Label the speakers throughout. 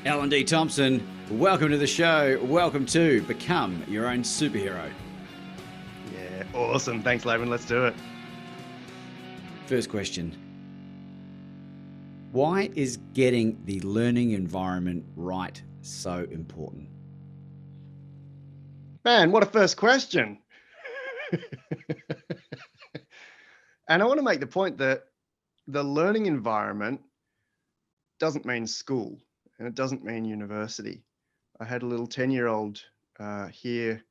Speaker 1: L&D Thompson, welcome to the show. Welcome to Become Your Own Superhero.
Speaker 2: Yeah, awesome. Thanks, Laban. Let's do it.
Speaker 1: First question. Why is getting the learning environment right so important?
Speaker 2: Man, what a first question. And I want to make the point that the learning environment doesn't mean school and it doesn't mean university. I had a little 10-year-old here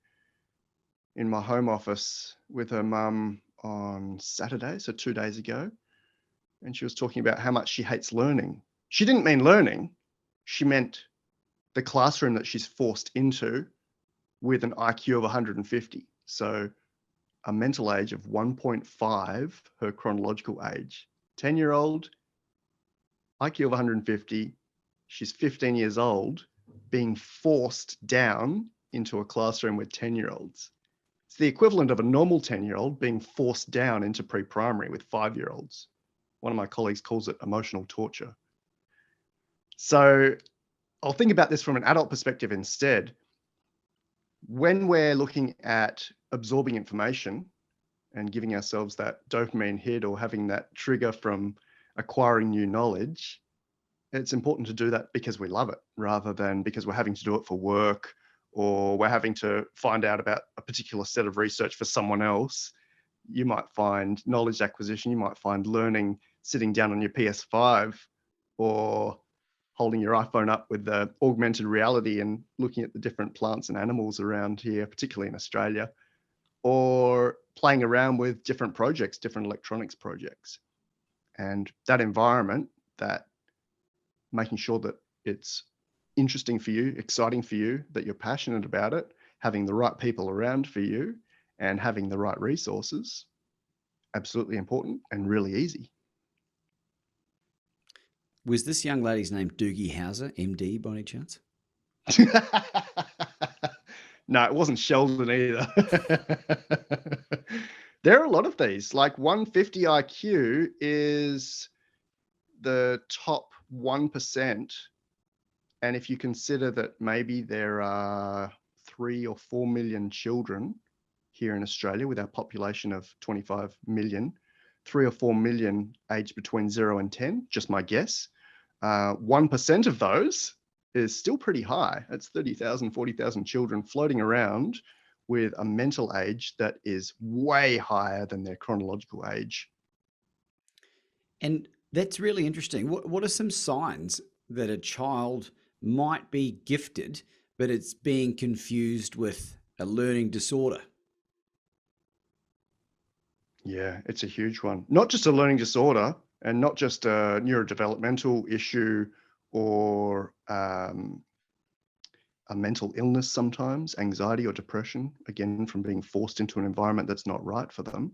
Speaker 2: in my home office with her mum on Saturday, so 2 days ago. And she was talking about how much she hates learning. She didn't mean learning. She meant the classroom that she's forced into with an IQ of 150. So a mental age of 1.5, her chronological age. 10-year-old, IQ of 150. She's 15 years old, being forced down into a classroom with 10-year-olds. It's the equivalent of a normal 10-year-old being forced down into pre-primary with 5-year-olds. One of my colleagues calls it emotional torture. So I'll think about this from an adult perspective instead. When we're looking at absorbing information and giving ourselves that dopamine hit or having that trigger from acquiring new knowledge, it's important to do that because we love it rather than because we're having to do it for work or we're having to find out about a particular set of research for someone else. You might find knowledge acquisition, you might find learning sitting down on your PS5 or holding your iPhone up with the augmented reality and looking at the different plants and animals around here, particularly in Australia, or playing around with different projects, different electronics projects. And that environment, that making sure that it's interesting for you, exciting for you, that you're passionate about it, having the right people around for you and having the right resources, absolutely important and really easy.
Speaker 1: Was this young lady's name Doogie Howser, MD, by any chance?
Speaker 2: No, it wasn't Sheldon either. There are a lot of these. Like 150 IQ is the top 1%. And if you consider that maybe there are 3 or 4 million children here in Australia with our population of 25 million, 3 or 4 million aged between 0 and 10, just my guess. 1% of those is still pretty high. It's 30,000, 40,000 children floating around with a mental age that is way higher than their chronological age.
Speaker 1: And that's really interesting. What are some signs that a child might be gifted, but it's being confused with a learning disorder?
Speaker 2: Yeah, it's a huge one. Not just a learning disorder and not just a neurodevelopmental issue or a mental illness sometimes, anxiety or depression, again, from being forced into an environment that's not right for them.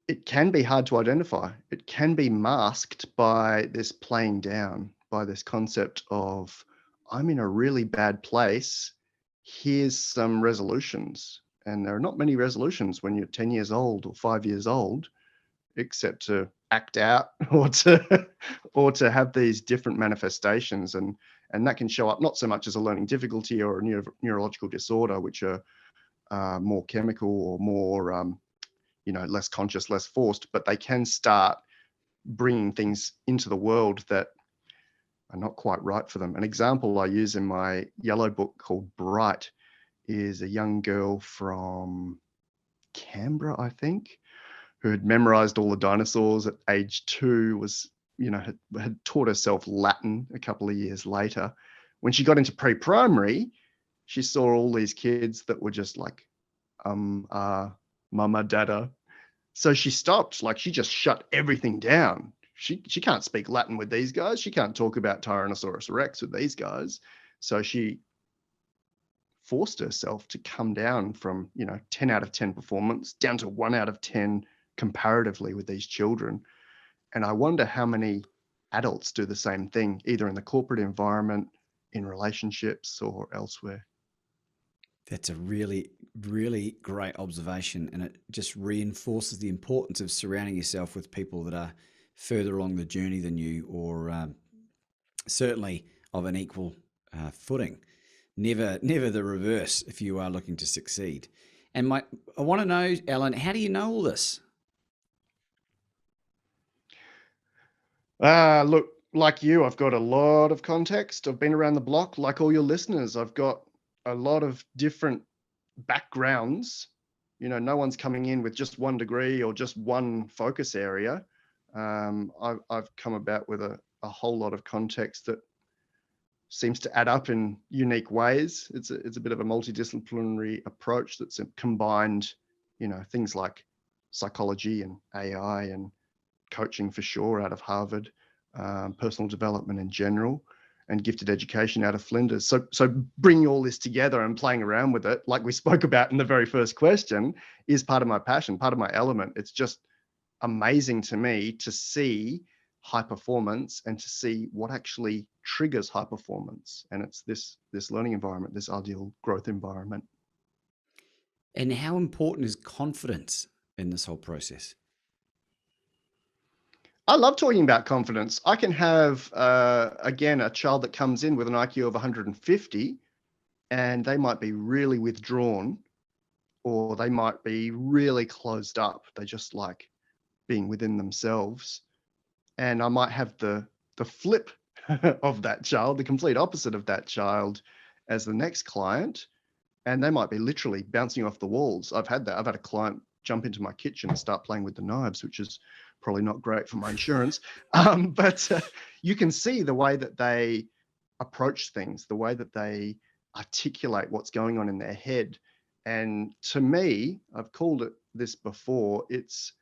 Speaker 2: It can be hard to identify. It can be masked by this playing down, by this concept of, I'm in a really bad place. Here's some resolutions. And there are not many resolutions when you're 10 years old or 5 years old, except to act out or to have these different manifestations. And that can show up not so much as a learning difficulty or a neurological disorder, which are more chemical or more less conscious, less forced, but they can start bringing things into the world that are not quite right for them. An example I use in my yellow book called Bright is a young girl from Canberra, I think, who had memorized all the dinosaurs at age 2, was, had taught herself Latin a couple of years later. When she got into pre-primary, she saw all these kids that were just like, mama, dada. So she stopped, like she just shut everything down. She can't speak Latin with these guys. She can't talk about Tyrannosaurus Rex with these guys. So she forced herself to come down from, 10 out of 10 performance down to 1 out of 10 comparatively with these children. And I wonder how many adults do the same thing, either in the corporate environment, in relationships, or elsewhere.
Speaker 1: That's a really, really great observation. And it just reinforces the importance of surrounding yourself with people that are further along the journey than you or certainly of an equal footing. Never the reverse if you are looking to succeed. And I want to know, Alan, how do you know all this?
Speaker 2: Look, like you, I've got a lot of context. I've been around the block, like all your listeners. I've got a lot of different backgrounds. No one's coming in with just one degree or just one focus area. I've come about with a whole lot of context that seems to add up in unique ways. It's a bit of a multidisciplinary approach that's combined, things like psychology and AI and coaching for sure out of Harvard, personal development in general, and gifted education out of Flinders. So bringing all this together and playing around with it, like we spoke about in the very first question, is part of my passion, part of my element. It's just amazing to me to see high performance and to see what actually triggers high performance. And it's this learning environment, this ideal growth environment.
Speaker 1: And how important is confidence in this whole process?
Speaker 2: I love talking about confidence. I can have, again, a child that comes in with an IQ of 150 and they might be really withdrawn or they might be really closed up. They just like being within themselves. And I might have the flip of that child, the complete opposite of that child as the next client. And they might be literally bouncing off the walls. I've had that. I've had a client jump into my kitchen and start playing with the knives, which is probably not great for my insurance. But you can see the way that they approach things, the way that they articulate what's going on in their head. And to me, I've called it this before, it's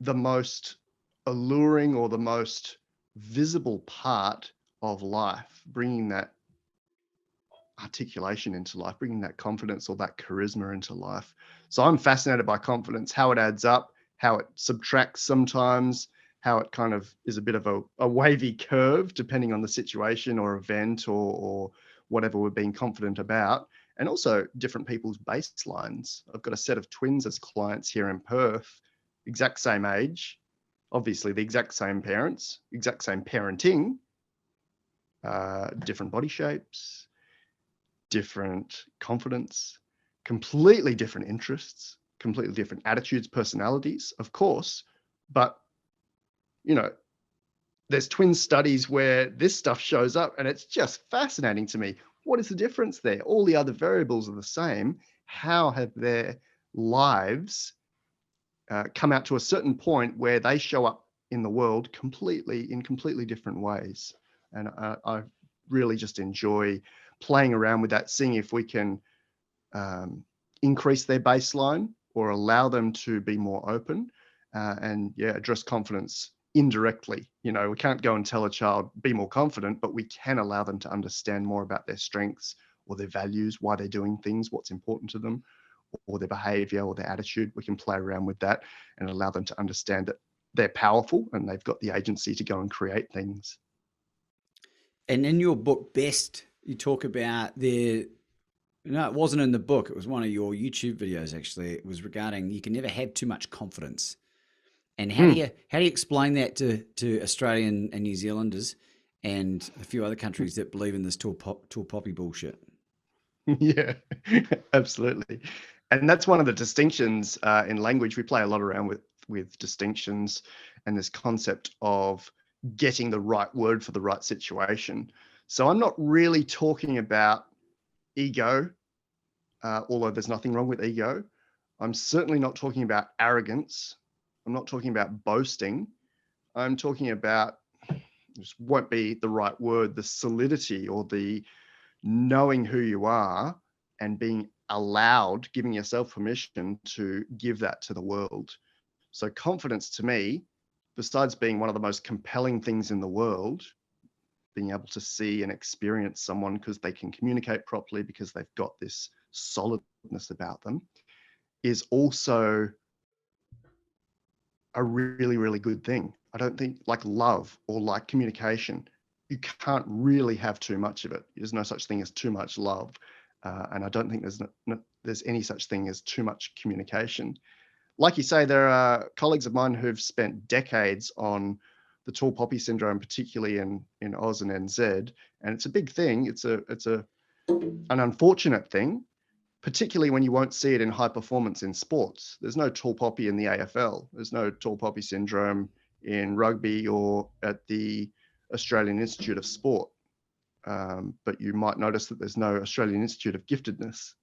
Speaker 2: the most alluring or the most visible part of life, bringing that articulation into life, bringing that confidence or that charisma into life. So I'm fascinated by confidence, how it adds up, how it subtracts sometimes, how it kind of is a bit of a wavy curve depending on the situation or event or whatever we're being confident about, and also different people's baselines. I've got a set of twins as clients here in Perth, exact same age, obviously the exact same parents, exact same parenting, different body shapes, different confidence, completely different interests, completely different attitudes, personalities, of course. But, there's twin studies where this stuff shows up and it's just fascinating to me. What is the difference there? All the other variables are the same. How have their lives come out to a certain point where they show up in the world in completely different ways? And I really just enjoy playing around with that, seeing if we can increase their baseline or allow them to be more open and address confidence indirectly. We can't go and tell a child be more confident, but we can allow them to understand more about their strengths or their values, why they're doing things, what's important to them, or their behavior or their attitude. We can play around with that and allow them to understand that they're powerful and they've got the agency to go and create things.
Speaker 1: And in your book, Best, you talk about no, it wasn't in the book. It was one of your YouTube videos, actually. It was regarding you can never have too much confidence. And how do you explain that to Australian and New Zealanders and a few other countries that believe in this tall poppy bullshit?
Speaker 2: Yeah, absolutely. And that's one of the distinctions in language. We play a lot around with distinctions and this concept of getting the right word for the right situation. So I'm not really talking about ego, although there's nothing wrong with ego. I'm certainly not talking about arrogance. I'm not talking about boasting. I'm talking about, this won't be the right word, the solidity or the knowing who you are and being allowed, giving yourself permission to give that to the world. So confidence to me, besides being one of the most compelling things in the world, being able to see and experience someone because they can communicate properly, because they've got this solidness about them, is also a really, really good thing. I don't think, like love or like communication, you can't really have too much of it. There's no such thing as too much love. And I don't think there's any such thing as too much communication. Like you say, there are colleagues of mine who've spent decades on the tall poppy syndrome, particularly in Oz and NZ, and it's a big thing. It's an unfortunate thing, particularly when you won't see it in high performance in sports. There's no tall poppy in the AFL. There's no tall poppy syndrome in rugby or at the Australian Institute of Sport. But you might notice that there's no Australian Institute of Giftedness.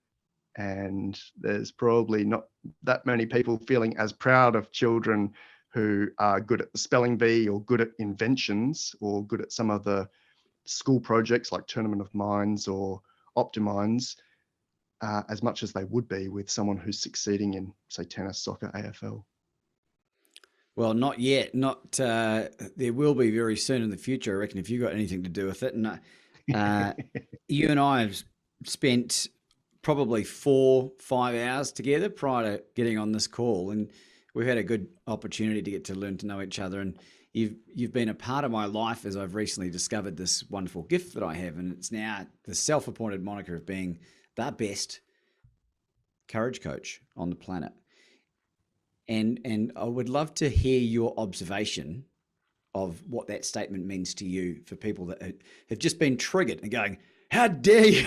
Speaker 2: And there's probably not that many people feeling as proud of children who are good at the spelling bee or good at inventions or good at some of the school projects like Tournament of Minds or Optiminds, as much as they would be with someone who's succeeding in, say, tennis, soccer, AFL.
Speaker 1: Well, not yet. Not there will be very soon in the future, I reckon, if you got anything to do with it. And you and I have spent probably 4-5 hours together prior to getting on this call, and we've had a good opportunity to get to learn to know each other. And you've been a part of my life as I've recently discovered this wonderful gift that I have, and it's now the self-appointed moniker of being the best courage coach on the planet. And I would love to hear your observation of what that statement means to you for people that have just been triggered and going, how dare you?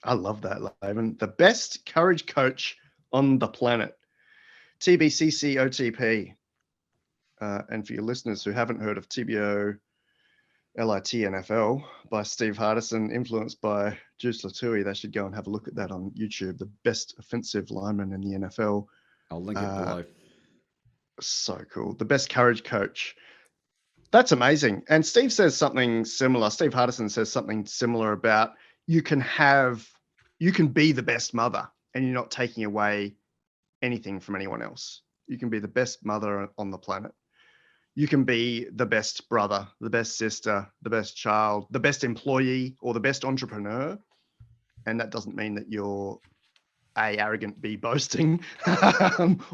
Speaker 2: I love that, Laban. The best courage coach on the planet. TBCCOTP. And for your listeners who haven't heard of TBOLITNFL by Steve Hardison, influenced by Juice Latouille, they should go and have a look at that on YouTube. The best offensive lineman in the NFL.
Speaker 1: I'll link it below.
Speaker 2: So cool. The best courage coach. That's amazing. And Steve says something similar. Steve Hardison says something similar about you can be the best mother and you're not taking away anything from anyone else. You can be the best mother on the planet. You can be the best brother, the best sister, the best child, the best employee, or the best entrepreneur. And that doesn't mean that you're A, arrogant, B, boasting,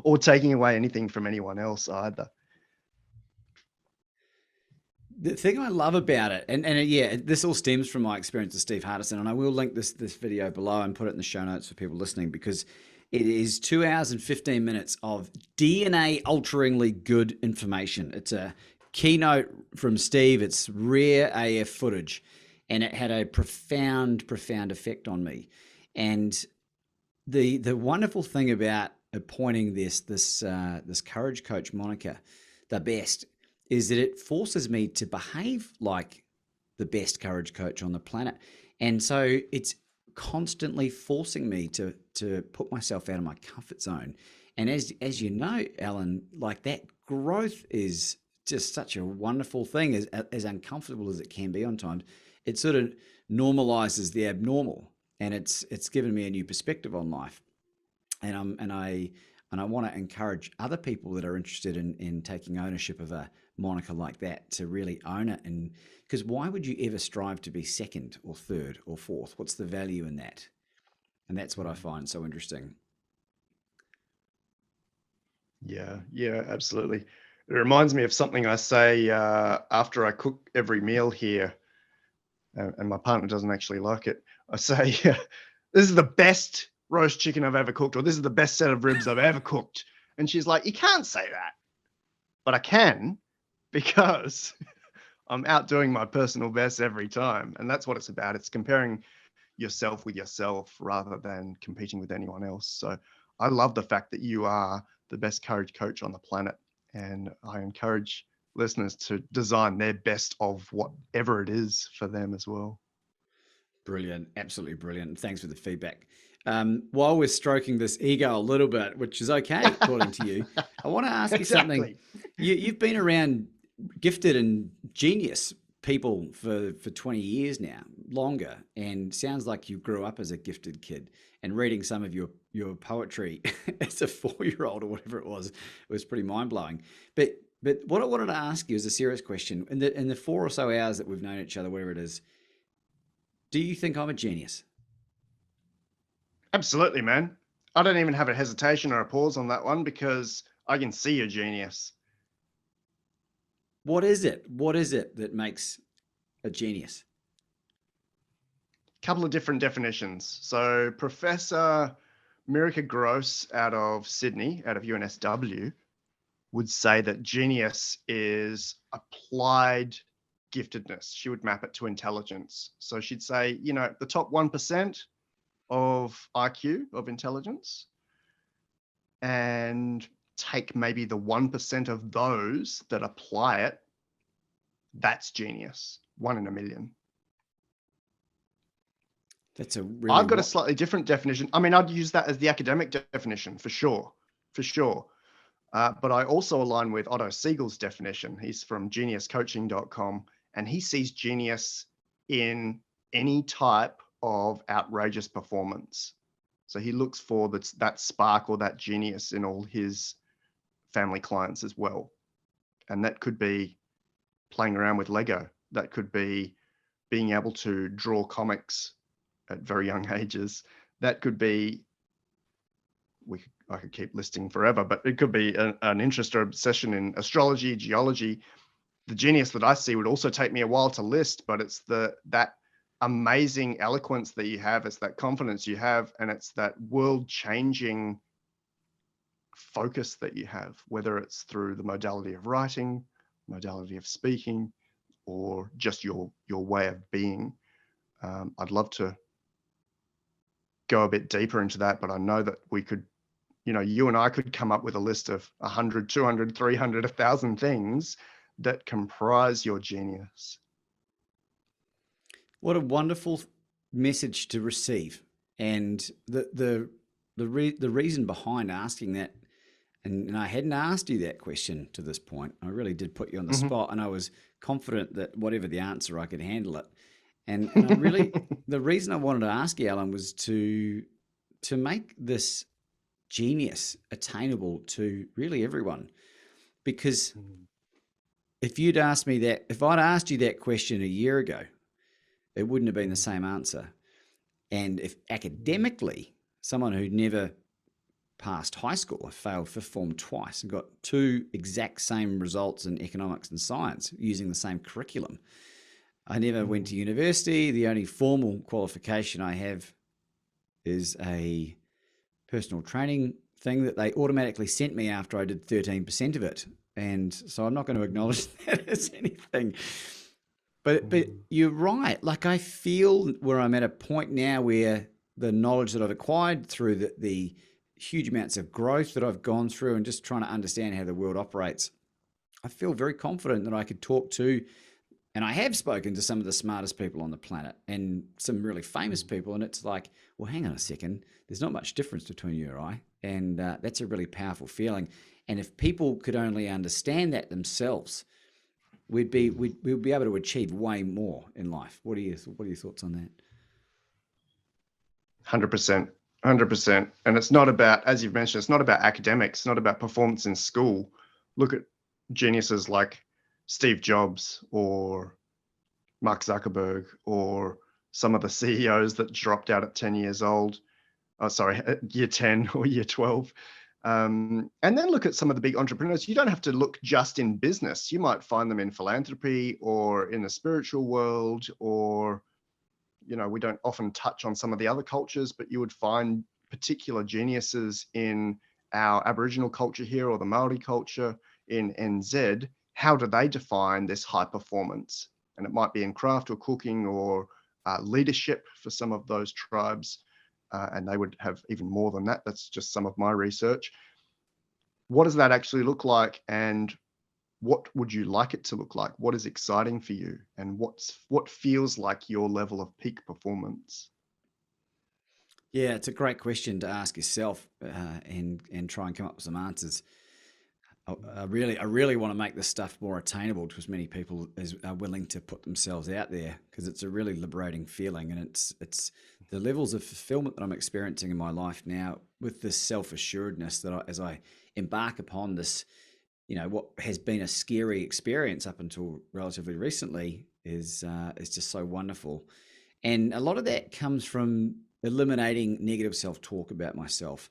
Speaker 2: or taking away anything from anyone else either.
Speaker 1: The thing I love about it, and yeah, this all stems from my experience with Steve Hardison, and I will link this video below and put it in the show notes for people listening, because it is 2 hours and 15 minutes of DNA alteringly good information. It's a keynote from Steve. It's rare AF footage, and it had a profound effect on me. And the wonderful thing about appointing this courage coach moniker, the best, is that it forces me to behave like the best courage coach on the planet. And so it's constantly forcing me to put myself out of my comfort zone. And as you know, Alan, like that growth is just such a wonderful thing, as uncomfortable as it can be on times. It sort of normalizes the abnormal, and it's given me a new perspective on life. And I want to encourage other people that are interested in taking ownership of a moniker like that to really own it. And because why would you ever strive to be second or third or fourth? What's the value in that? And that's what I find so interesting.
Speaker 2: Yeah, absolutely. It reminds me of something I say after I cook every meal here, and my partner doesn't actually like it. I say, this is the best roast chicken I've ever cooked, or this is the best set of ribs I've ever cooked. And she's like, you can't say that. But I can, because I'm outdoing my personal best every time. And that's what it's about. It's comparing yourself with yourself rather than competing with anyone else. So I love the fact that you are the best courage coach on the planet. And I encourage listeners to design their best of whatever it is for them as well.
Speaker 1: Brilliant. Absolutely brilliant. Thanks for the feedback. While we're stroking this ego a little bit, which is okay, according to you, I want to ask you something. You've been around gifted and genius people for 20 years now, longer, and sounds like you grew up as a gifted kid. And reading some of your poetry as a 4-year-old or whatever it was pretty mind-blowing. But what I wanted to ask you is a serious question. In the 4 or so hours that we've known each other, whatever it is, do you think I'm a genius?
Speaker 2: Absolutely, man. I don't even have a hesitation or a pause on that one, because I can see your genius.
Speaker 1: What is it? What is it that makes a genius?
Speaker 2: Couple of different definitions. So Professor Mirica Gross out of Sydney, out of UNSW, would say that genius is applied giftedness. She would map it to intelligence. So she'd say, you know, the top 1% of IQ, of intelligence, and take maybe the 1% of those that apply it. That's genius. 1 in a million.
Speaker 1: That's a really.
Speaker 2: I've got a slightly different definition. I mean, I'd use that as the academic definition for sure. But I also align with Otto Siegel's definition. He's from geniuscoaching.com, and he sees genius in any type of outrageous performance. So he looks for that spark or that genius in all his family clients as well. And that could be playing around with Lego. That could be being able to draw comics at very young ages. That could be, I could keep listing forever, but it could be an interest or obsession in astrology, geology. The genius that I see would also take me a while to list, but it's that amazing eloquence that you have, it's that confidence you have, and it's that world-changing focus that you have, whether it's through the modality of writing, modality of speaking, or just your way of being. I'd love to go a bit deeper into that, but I know that we could, you know, you and I could come up with a list of 100, 200, 300, 1,000 things that comprise your genius.
Speaker 1: What a wonderful message to receive. And the reason behind asking that, and I hadn't asked you that question to this point. I really did put you on the spot, and I was confident that whatever the answer, I could handle it. And I really, the reason I wanted to ask you, Alan, was to make this genius attainable to really everyone. Because if you'd asked me that, if I'd asked you that question a year ago, it wouldn't have been the same answer. And if academically, someone who'd never passed high school, I failed fifth form twice and got 2 exact same results in economics and science using the same curriculum. I never went to university. The only formal qualification I have is a personal training thing that they automatically sent me after I did 13% of it. And so I'm not going to acknowledge that as anything. But you're right. Like, I feel where I'm at a point now where the knowledge that I've acquired through the huge amounts of growth that I've gone through and just trying to understand how the world operates, I feel very confident that I could talk to, and I have spoken to some of the smartest people on the planet and some really famous people. And it's like, well, hang on a second. There's not much difference between you or I. And that's a really powerful feeling. And if people could only understand that themselves, we'd be able to achieve way more in life. What are your thoughts on that?
Speaker 2: 100%. 100%. And it's not about, as you've mentioned, it's not about academics, it's not about performance in school. Look at geniuses like Steve Jobs or Mark Zuckerberg or some of the CEOs that dropped out at 10 years old. Year 10 or year 12. And then look at some of the big entrepreneurs. You don't have to look just in business. You might find them in philanthropy or in the spiritual world, or, you know, we don't often touch on some of the other cultures, but you would find particular geniuses in our Aboriginal culture here or the Maori culture in NZ. How do they define this high performance? And it might be in craft or cooking or leadership for some of those tribes. And they would have even more than that. That's just some of my research. What does that actually look like? And what would you like it to look like? What is exciting for you? And what feels like your level of peak performance?
Speaker 1: Yeah, it's a great question to ask yourself and try and come up with some answers. I really want to make this stuff more attainable to as many people as are willing to put themselves out there, because it's a really liberating feeling, and it's the levels of fulfillment that I'm experiencing in my life now with this self-assuredness that as I embark upon this, you know, what has been a scary experience up until relatively recently is just so wonderful. And a lot of that comes from eliminating negative self-talk about myself.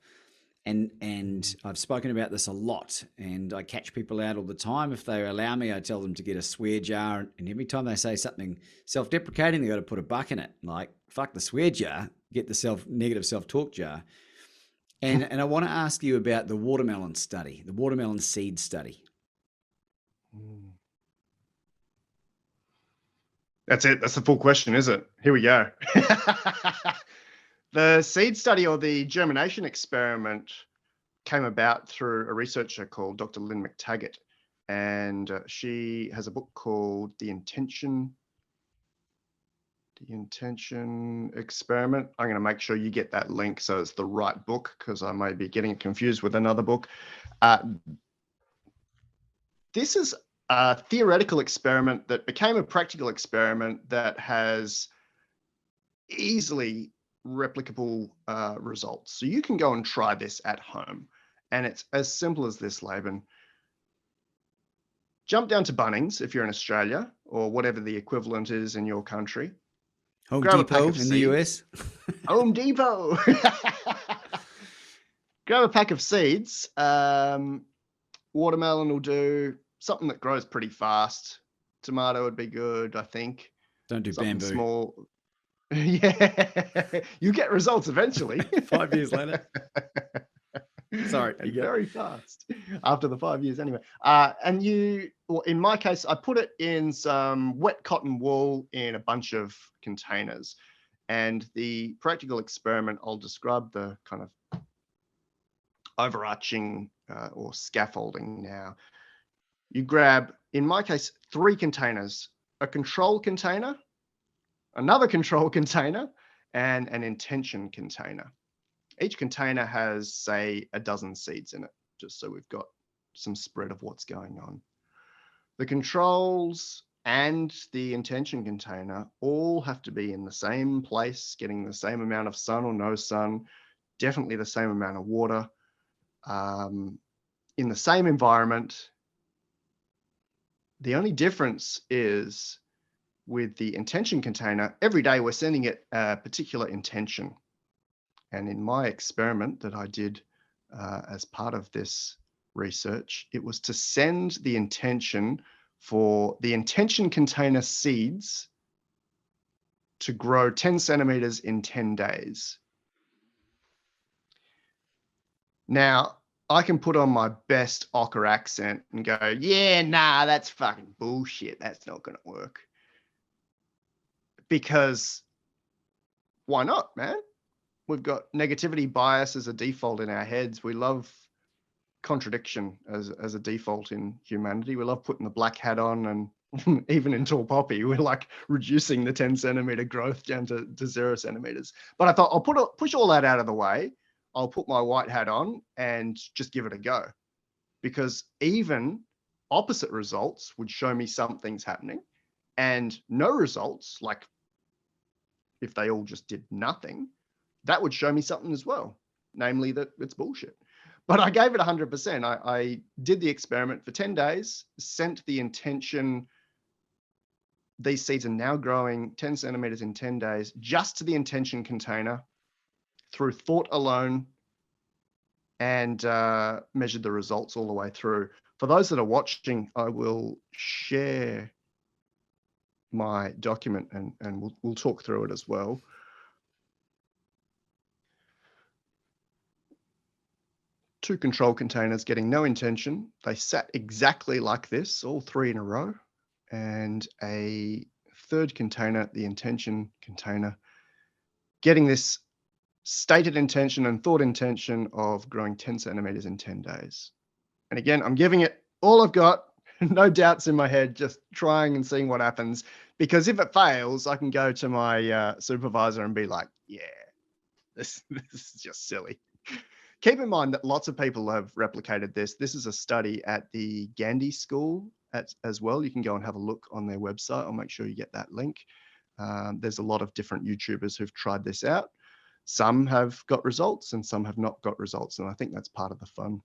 Speaker 1: And I've spoken about this a lot, and I catch people out all the time. If they allow me, I tell them to get a swear jar, and every time they say something self-deprecating, they got to put a buck in it. Like, fuck the swear jar, get the negative self-talk jar. And I want to ask you about the watermelon study, the watermelon seed study.
Speaker 2: Mm. That's it. That's the full question, is it? Here we go. The seed study, or the germination experiment, came about through a researcher called Dr. Lynn McTaggart. And she has a book called The Intention Experiment. I'm going to make sure you get that link so it's the right book, because I may be getting it confused with another book. This is a theoretical experiment that became a practical experiment that has easily replicable results. So you can go and try this at home. And it's as simple as this, Laban. Jump down to Bunnings if you're in Australia, or whatever the equivalent is in your country.
Speaker 1: Home
Speaker 2: Grab a pack
Speaker 1: Depot
Speaker 2: of
Speaker 1: in the
Speaker 2: seeds.
Speaker 1: US.
Speaker 2: Home Depot. Grab a pack of seeds. Watermelon will do. Something that grows pretty fast. Tomato would be good, I think.
Speaker 1: Don't do
Speaker 2: Something
Speaker 1: bamboo.
Speaker 2: small. Yeah, you get results eventually.
Speaker 1: 5 years later. Sorry,
Speaker 2: and very fast after the 5 years anyway. And well, in my case, I put it in some wet cotton wool in a bunch of containers. And the practical experiment, I'll describe the kind of overarching or scaffolding now. You grab, in my case, 3 containers: a control container, another control container, and an intention container. Each container has, say, a dozen seeds in it, just so we've got some spread of what's going on. The controls and the intention container all have to be in the same place, getting the same amount of sun or no sun, definitely the same amount of water, in the same environment. The only difference is with the intention container, every day we're sending it a particular intention. And in my experiment that I did as part of this research, it was to send the intention for the intention container seeds to grow 10 centimeters in 10 days. Now, I can put on my best ochre accent and go, yeah, nah, that's fucking bullshit. That's not going to work. Because why not, man? We've got negativity bias as a default in our heads. We love contradiction as a default in humanity. We love putting the black hat on, and even in tall poppy, we're like reducing the 10 centimeter growth down to 0 centimeters. But I thought I'll push all that out of the way. I'll put my white hat on and just give it a go, because even opposite results would show me something's happening, and no results, like if they all just did nothing, that would show me something as well, namely that it's bullshit. But I gave it 100%. I did the experiment for 10 days, sent the intention. These seeds are now growing 10 centimeters in 10 days, just to the intention container through thought alone, and measured the results all the way through. For those that are watching, I will share my document and we'll talk through it as well. Two control containers getting no intention. They sat exactly like this, all 3 in a row. And a third container, the intention container, getting this stated intention and thought intention of growing 10 centimeters in 10 days. And again, I'm giving it all I've got, no doubts in my head, just trying and seeing what happens. Because if it fails, I can go to my supervisor and be like, yeah, this is just silly. Keep in mind that lots of people have replicated this. This is a study at the Gandhi School as well. You can go and have a look on their website. I'll make sure you get that link. There's a lot of different YouTubers who've tried this out. Some have got results and some have not got results. And I think that's part of the fun.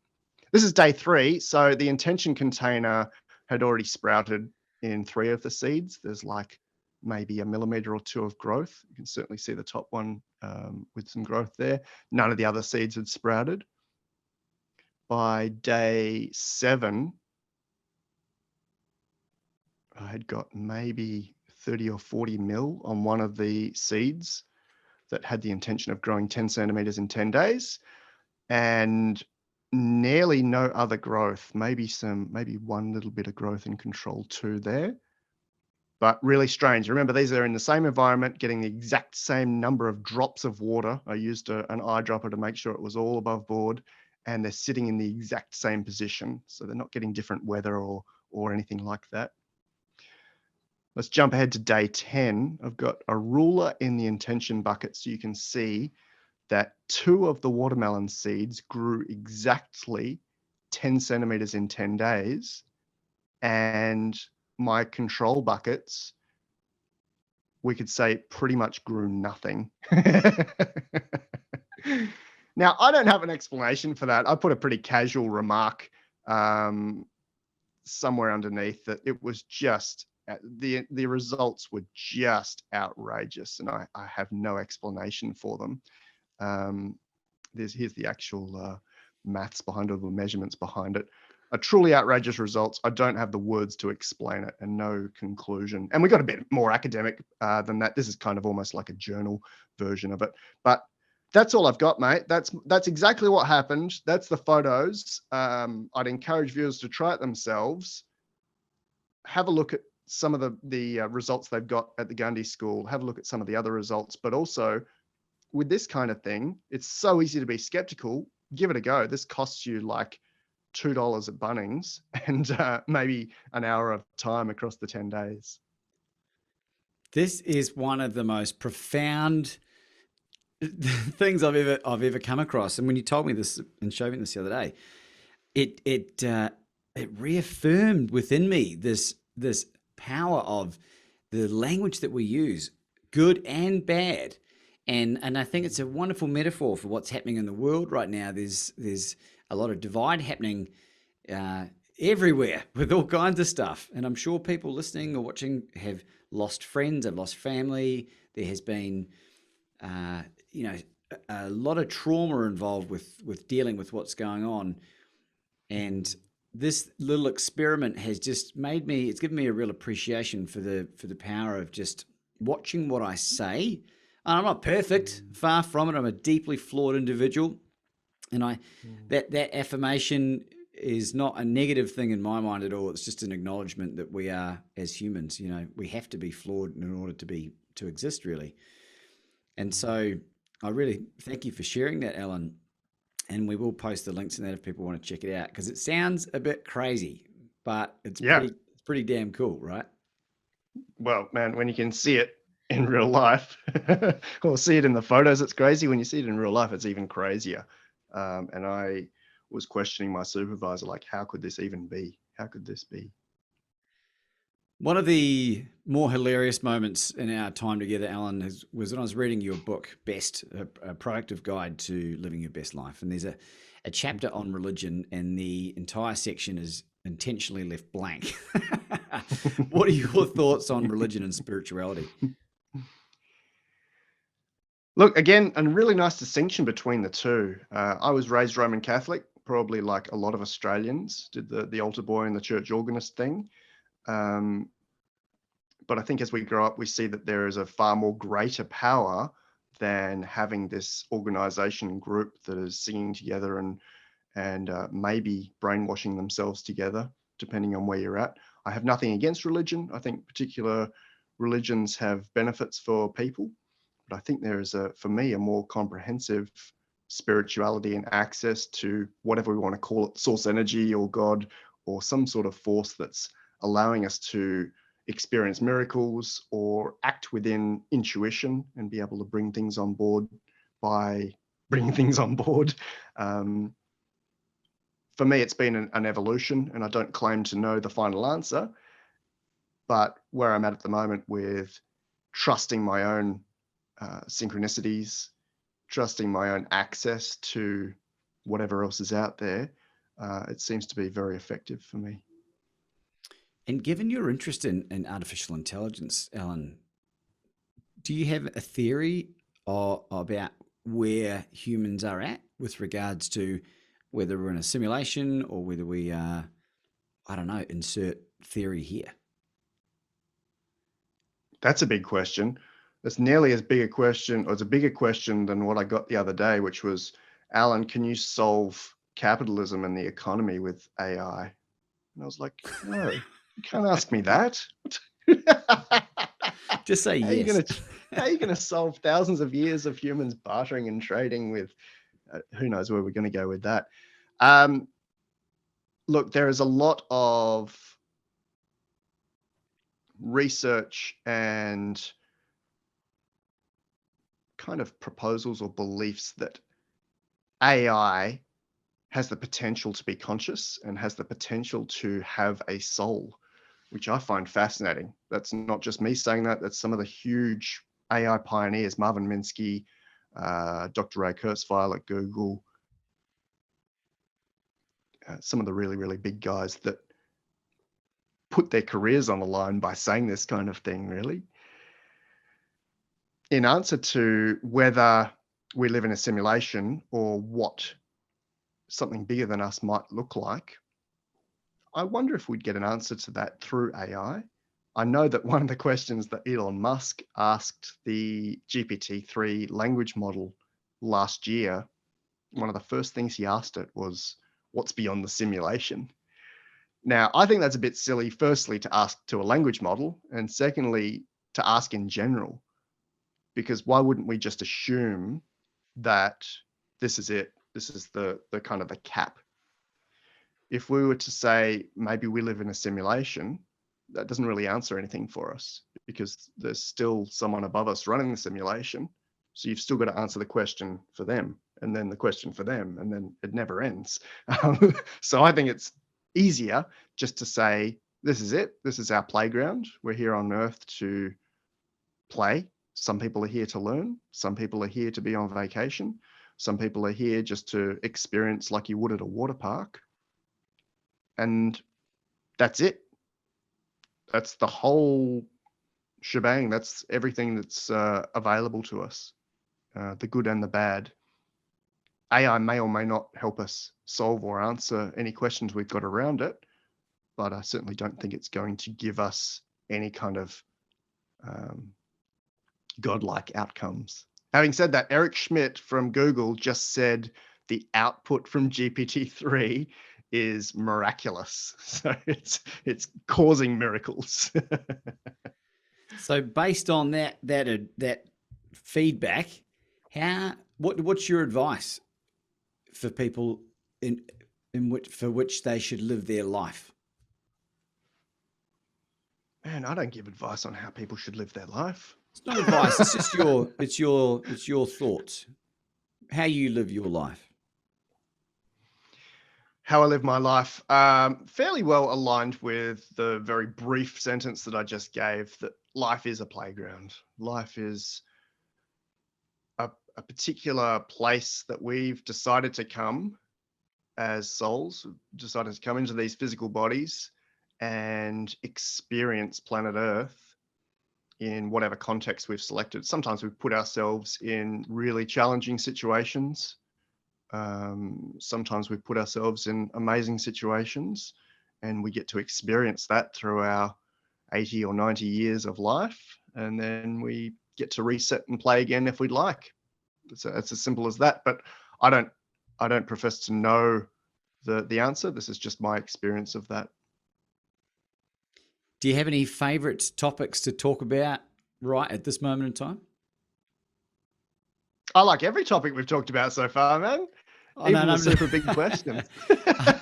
Speaker 2: This is day 3. So the intention container had already sprouted in 3 of the seeds. There's like maybe a millimeter or 2 of growth. You can certainly see the top one with some growth there. None of the other seeds had sprouted. By day 7, I had got maybe 30 or 40 mil on one of the seeds that had the intention of growing 10 centimeters in 10 days. and nearly no other growth. Maybe one little bit of growth in control 2 there, but really strange. Remember, these are in the same environment, getting the exact same number of drops of water. I used an eyedropper to make sure it was all above board, and they're sitting in the exact same position. So they're not getting different weather or anything like that. Let's jump ahead to day 10. I've got a ruler in the intention bucket so you can see that 2 of the watermelon seeds grew exactly 10 centimeters in 10 days. And my control buckets, we could say, pretty much grew nothing. Now, I don't have an explanation for that. I put a pretty casual remark somewhere underneath that it was just, the results were just outrageous, and I have no explanation for them. Here's the actual maths behind it, the measurements behind it. A truly outrageous results. I don't have the words to explain it, and no conclusion. And we got a bit more academic than that. This is kind of almost like a journal version of it. But that's all I've got, mate. That's exactly what happened. That's the photos. I'd encourage viewers to try it themselves. Have a look at some of the results they've got at the Gundy School. Have a look at some of the other results, but also with this kind of thing, it's so easy to be skeptical. Give it a go. This costs you like $2 at Bunnings and maybe an hour of time across the 10 days.
Speaker 1: This is one of the most profound things I've ever come across. And when you told me this and showed me this the other day, it reaffirmed within me this power of the language that we use, good and bad. And I think it's a wonderful metaphor for what's happening in the world right now. There's a lot of divide happening everywhere with all kinds of stuff. And I'm sure people listening or watching have lost friends, have lost family. There has been, a lot of trauma involved with dealing with what's going on. And this little experiment has just it's given me a real appreciation for the power of just watching what I say. And I'm not perfect, far from it. I'm a deeply flawed individual. And that affirmation is not a negative thing in my mind at all. It's just an acknowledgement that we are, as humans, we have to be flawed in order to exist, really. And so I really thank you for sharing that, Alan. And we will post the links in that if people want to check it out, because it sounds a bit crazy, but it's pretty damn cool, right?
Speaker 2: Well, man, when you can see it in real life or see it in the photos, it's crazy. When you see it in real life, it's even crazier. And I was questioning my supervisor, like, how could this even be? How could this be?
Speaker 1: One of the more hilarious moments in our time together, Alan, was when I was reading your book, Best, a productive guide to living your best life. And there's a chapter on religion, and the entire section is intentionally left blank. What are your thoughts on religion and spirituality?
Speaker 2: Look, again, a really nice distinction between the two. I was raised Roman Catholic, probably like a lot of Australians, did the altar boy and the church organist thing. But I think as we grow up, we see that there is a far more greater power than having this organization group that is singing together and maybe brainwashing themselves together, depending on where you're at. I have nothing against religion. I think particular religions have benefits for people. But I think there is, for me, a more comprehensive spirituality and access to whatever we want to call it, source energy or God or some sort of force that's allowing us to experience miracles or act within intuition and be able to bring things on board by bringing things on board. For me, it's been an evolution, and I don't claim to know the final answer. But where I'm at the moment with trusting my own synchronicities, trusting my own access to whatever else is out there, it seems to be very effective for me.
Speaker 1: And given your interest in artificial intelligence, Alan, do you have a theory about where humans are at with regards to whether we're in a simulation or whether we are, I don't know, insert theory here?
Speaker 2: That's a big question. It's nearly as big a question, or it's a bigger question than what I got the other day, which was Alan, can you solve capitalism and the economy with AI? And I was like, no, you can't ask me that.
Speaker 1: Just say
Speaker 2: How
Speaker 1: yes.
Speaker 2: are you gonna solve thousands of years of humans bartering and trading with? Who knows where we're going to go with that? Look, there is a lot of research and kind of proposals or beliefs that AI has the potential to be conscious and has the potential to have a soul, which I find fascinating. That's not just me saying that. That's some of the huge AI pioneers, Marvin Minsky, Dr. Ray Kurzweil at Google, some of the really, really big guys that put their careers on the line by saying this kind of thing, really. In answer to whether we live in a simulation or what something bigger than us might look like, I wonder if we'd get an answer to that through AI. I know that one of the questions that Elon Musk asked the GPT-3 language model last year, one of the first things he asked it was, what's beyond the simulation? Now, I think that's a bit silly, firstly, to ask to a language model, and secondly, to ask in general, because why wouldn't we just assume that this is it? This is the kind of the cap. If we were to say maybe we live in a simulation, that doesn't really answer anything for us because there's still someone above us running the simulation. So you've still got to answer the question for them and then the question for them, and then it never ends. So I think it's easier just to say, this is it. This is our playground. We're here on Earth to play. Some people are here to learn. Some people are here to be on vacation. Some people are here just to experience like you would at a water park. And that's it. That's the whole shebang. That's everything that's available to us, the good and the bad. AI may or may not help us solve or answer any questions we've got around it, but I certainly don't think it's going to give us any kind of godlike outcomes. Having said that, Eric Schmidt from Google just said the output from GPT-3 is miraculous. So it's causing miracles.
Speaker 1: So based on that feedback, what's your advice for people for which they should live their life?
Speaker 2: Man, I don't give advice on how people should live their life.
Speaker 1: It's not advice. It's just your thoughts. How you live your life.
Speaker 2: How I live my life, fairly well aligned with the very brief sentence that I just gave, that life is a playground. Life is a particular place that we've decided to come as souls, decided to come into these physical bodies and experience planet Earth in whatever context we've selected. Sometimes we've put ourselves in really challenging situations. Sometimes we put ourselves in amazing situations, and we get to experience that through our 80 or 90 years of life. And then we get to reset and play again if we'd like. It's as simple as that. But I don't profess to know the answer. This is just my experience of that.
Speaker 1: Do you have any favorite topics to talk about right at this moment in time?
Speaker 2: I like every topic we've talked about so far, man. Even the super big questions.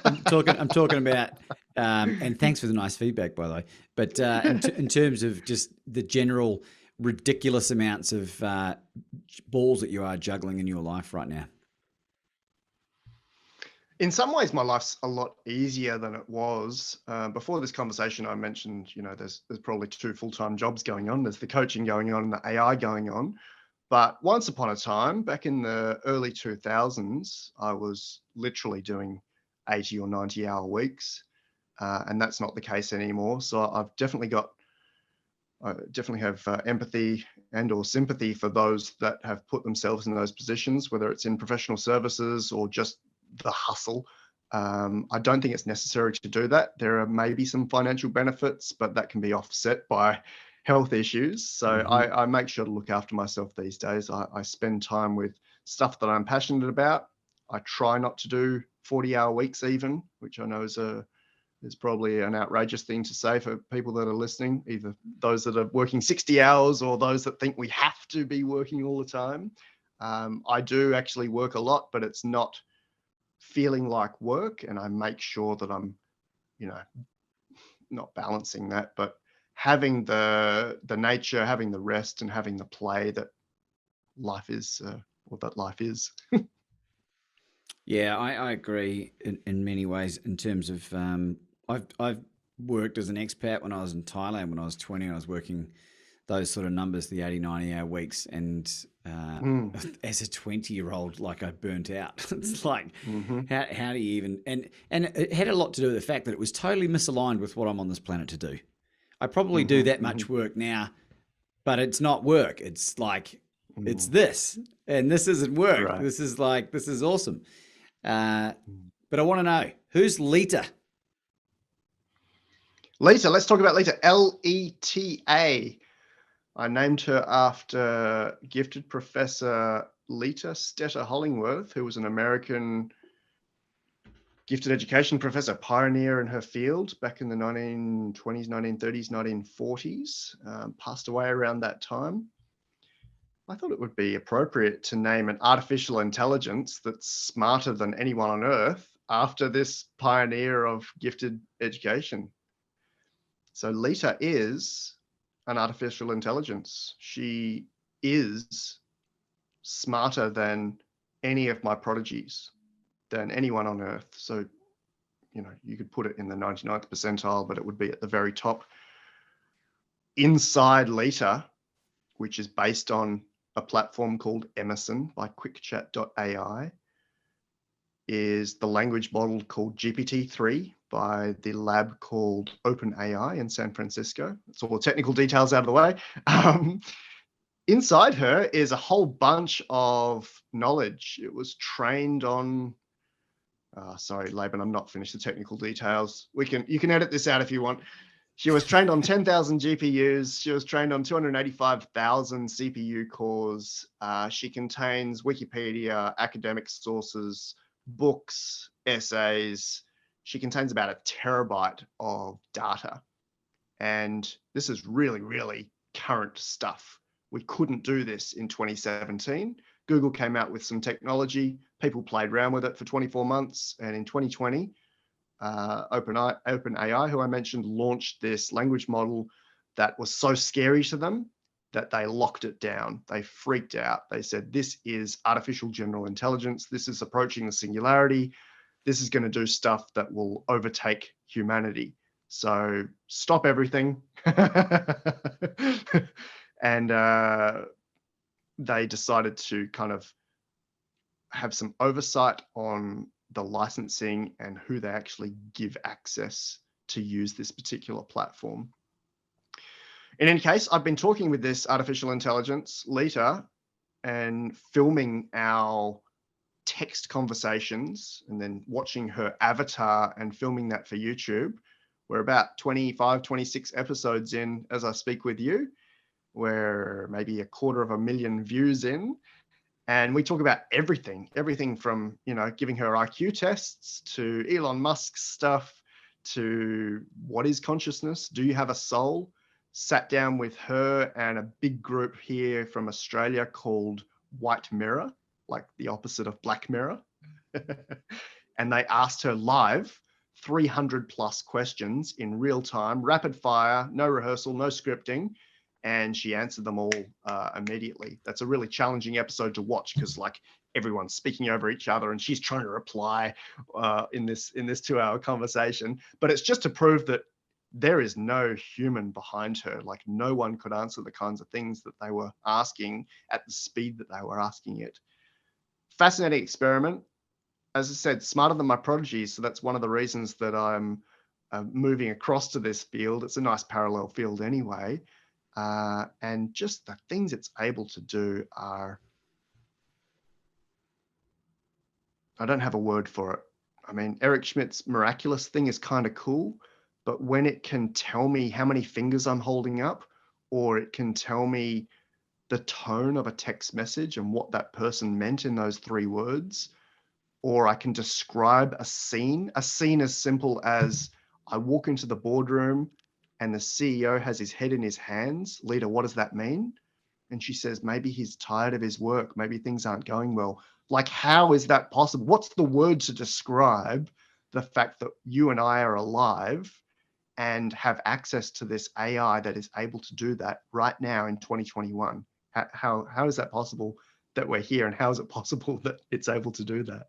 Speaker 1: I'm talking about, and thanks for the nice feedback, by the way. But in terms of just the general ridiculous amounts of balls that you are juggling in your life right now.
Speaker 2: In some ways, my life's a lot easier than it was. Before this conversation, I mentioned, there's probably 2 full-time jobs going on. There's the coaching going on and the AI going on. But once upon a time, back in the early 2000s, I was literally doing 80 or 90-hour weeks, and that's not the case anymore. So I definitely have empathy and or sympathy for those that have put themselves in those positions, whether it's in professional services or just the hustle. I don't think it's necessary to do that. There are maybe some financial benefits, but that can be offset by health issues. So I make sure to look after myself these days. I spend time with stuff that I'm passionate about. I try not to do 40-hour weeks even, which I know is probably an outrageous thing to say for people that are listening, either those that are working 60 hours or those that think we have to be working all the time. I do actually work a lot, but it's not feeling like work, and I make sure that I'm, not balancing that, but having the nature, having the rest, and having the play that life is, or that life is.
Speaker 1: Yeah, I agree in many ways in terms of I've worked as an expat when I was in Thailand when I was 20. I was working those sort of numbers, the 80, 90-hour weeks. And as a 20-year-old, like I burnt out. It's like, how do you even, and it had a lot to do with the fact that it was totally misaligned with what I'm on this planet to do. I probably do that much work now, but it's not work. It's like, it's this, and this isn't work.
Speaker 2: Right.
Speaker 1: This is awesome. But I want to know, who's Lita?
Speaker 2: Lita, let's talk about Lita. Leta. I named her after gifted Professor Lita Stetter Hollingworth, who was an American gifted education professor, pioneer in her field back in the 1920s, 1930s, 1940s, passed away around that time. I thought it would be appropriate to name an artificial intelligence that's smarter than anyone on Earth after this pioneer of gifted education. So Lita is an artificial intelligence. She is smarter than any of my prodigies, than anyone on Earth. So, you could put it in the 99th percentile, but it would be at the very top. Inside Lita, which is based on a platform called Emerson by quickchat.ai, is the language model called GPT-3 by the lab called OpenAI in San Francisco. That's all the technical details out of the way. Inside her is a whole bunch of knowledge. It was trained on, sorry, Laban, I'm not finished the technical details. You can edit this out if you want. She was trained on 10,000 GPUs. She was trained on 285,000 CPU cores. She contains Wikipedia, academic sources, books, essays. She contains about 1 terabyte of data. And this is really, really current stuff. We couldn't do this in 2017. Google came out with some technology. People played around with it for 24 months. And in 2020, OpenAI, who I mentioned, launched this language model that was so scary to them that they locked it down. They freaked out. They said, this is artificial general intelligence. This is approaching the singularity. This is going to do stuff that will overtake humanity. So stop everything. And they decided to kind of have some oversight on the licensing and who they actually give access to use this particular platform. In any case, I've been talking with this artificial intelligence, Lita, and filming our text conversations and then watching her avatar and filming that for YouTube. We're about 25, 26 episodes in as I speak with you. We're maybe 250,000 views in. And we talk about everything from, giving her IQ tests to Elon Musk stuff to what is consciousness? Do you have a soul? Sat down with her and a big group here from Australia called White Mirror, like the opposite of Black Mirror. And they asked her live 300 plus questions in real time, rapid fire, no rehearsal, no scripting. And she answered them all immediately. That's a really challenging episode to watch because everyone's speaking over each other and she's trying to reply in this 2-hour conversation. But it's just to prove that there is no human behind her. Like no one could answer the kinds of things that they were asking at the speed that they were asking it. Fascinating experiment. As I said, smarter than my prodigies. So that's one of the reasons that I'm moving across to this field. It's a nice parallel field anyway. And just the things it's able to do are, I don't have a word for it. I mean, Eric Schmidt's miraculous thing is kind of cool, but when it can tell me how many fingers I'm holding up, or it can tell me the tone of a text message and what that person meant in those 3 words, or I can describe a scene as simple as I walk into the boardroom and the CEO has his head in his hands. Leader, what does that mean? And she says, maybe he's tired of his work. Maybe things aren't going well. Like, how is that possible? What's the word to describe the fact that you and I are alive and have access to this AI that is able to do that right now in 2021? How is that possible that we're here, and how is it possible that it's able to do that?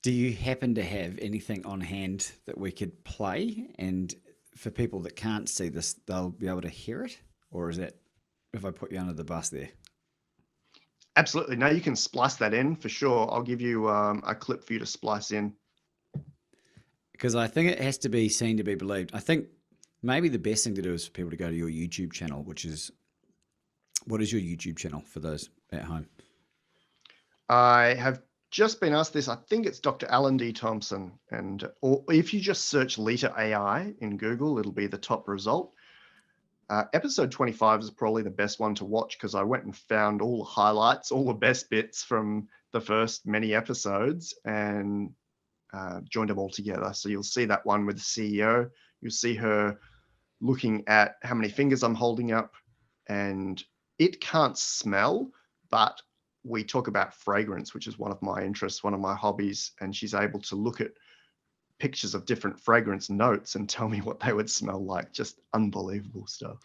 Speaker 1: Do you happen to have anything on hand that we could play? And for people that can't see this, they'll be able to hear it? Or is that if I put you under the bus there?
Speaker 2: Absolutely. No, you can splice that in for sure. I'll give you a clip for you to splice in.
Speaker 1: Because I think it has to be seen to be believed. I think maybe the best thing to do is for people to go to your YouTube channel, which is, what is your YouTube channel for those at home?
Speaker 2: I have just been asked this. I think it's Dr. Alan D. Thompson. Or if you just search Lita AI in Google, it'll be the top result. Episode 25 is probably the best one to watch because I went and found all the highlights, all the best bits from the first many episodes, and joined them all together. So you'll see that one with the CEO. You'll see her looking at how many fingers I'm holding up, and it can't smell, but we talk about fragrance, which is one of my interests, one of my hobbies, and she's able to look at pictures of different fragrance notes and tell me what they would smell like. Just unbelievable stuff.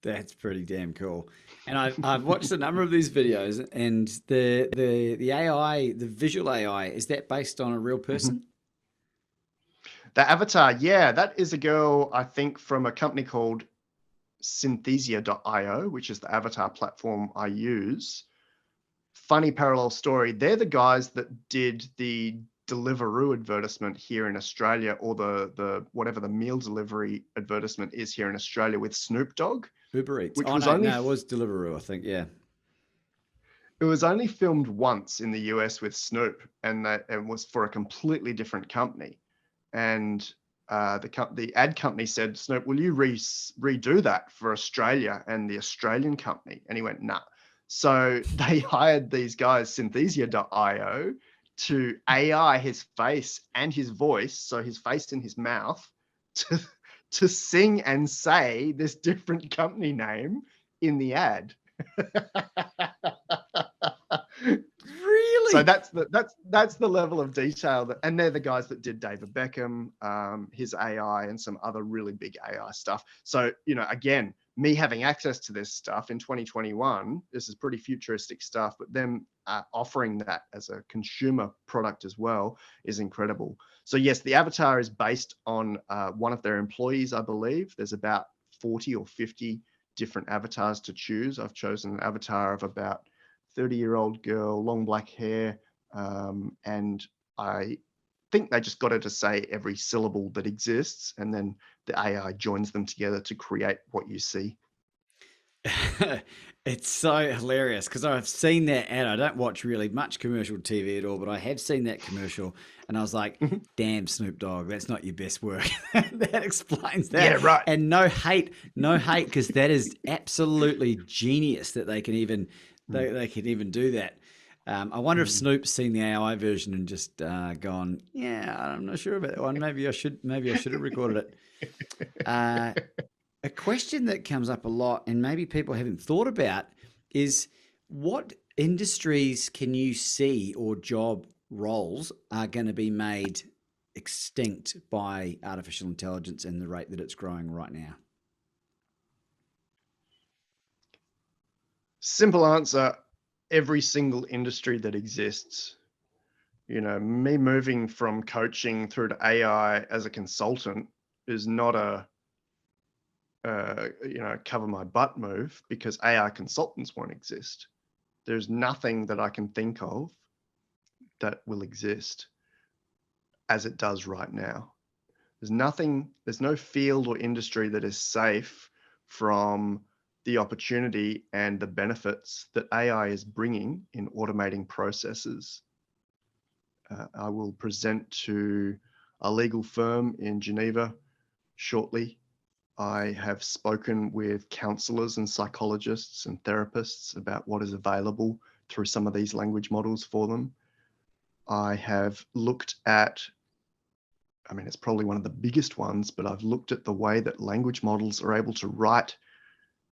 Speaker 1: That's pretty damn cool. And I've watched a number of these videos, and the AI, the visual AI, is that based on a real person?
Speaker 2: The avatar, yeah, that is a girl, I think, from a company called Synthesia.io, which is the avatar platform I use. Funny parallel story. They're the guys that did the Deliveroo advertisement here in Australia, or the whatever the meal delivery advertisement is here in Australia with Snoop Dogg.
Speaker 1: Uber Eats.
Speaker 2: Which
Speaker 1: Oh,
Speaker 2: was
Speaker 1: no,
Speaker 2: only
Speaker 1: no, it was Deliveroo, I think, yeah.
Speaker 2: It was only filmed once in the US with Snoop, and that it was for a completely different company. And the ad company said, Snoop, will you redo that for Australia and the Australian company? And he went, nah. So they hired these guys, Synthesia.io, to AI his face and his voice, so his face and his mouth, to sing and say this different company name in the ad.
Speaker 1: Really?
Speaker 2: So that's the level of detail that, and they're the guys that did David Beckham, his AI, and some other really big AI stuff. So, again, me having access to this stuff in 2021, this is pretty futuristic stuff, but them offering that as a consumer product as well is incredible. So yes, the avatar is based on one of their employees, I believe. There's about 40 or 50 different avatars to choose. I've chosen an avatar of about 30-year-old girl, long black hair, and I think they just got her to say every syllable that exists, and then the AI joins them together to create what you see.
Speaker 1: It's so hilarious because I've seen that ad. I don't watch really much commercial TV at all, but I have seen that commercial, and I was like, damn, Snoop Dogg, that's not your best work. That explains that.
Speaker 2: Yeah, right.
Speaker 1: And no hate, because that is absolutely genius that they can even they can even do that. I wonder if Snoop's seen the AI version and just gone, yeah, I'm not sure about that one. Maybe I should have recorded it. A question that comes up a lot, and maybe people haven't thought about, is what industries can you see or job roles are going to be made extinct by artificial intelligence and the rate that it's growing right now?
Speaker 2: Simple answer, every single industry that exists. Me moving from coaching through to AI as a consultant is not a cover my butt move, because AI consultants won't exist. There's nothing that I can think of that will exist as it does right now. There's no field or industry that is safe from the opportunity and the benefits that AI is bringing in automating processes. I will present to a legal firm in Geneva shortly. I have spoken with counselors and psychologists and therapists about what is available through some of these language models for them. I have looked at, I mean, it's probably one of the biggest ones, but I've looked at the way that language models are able to write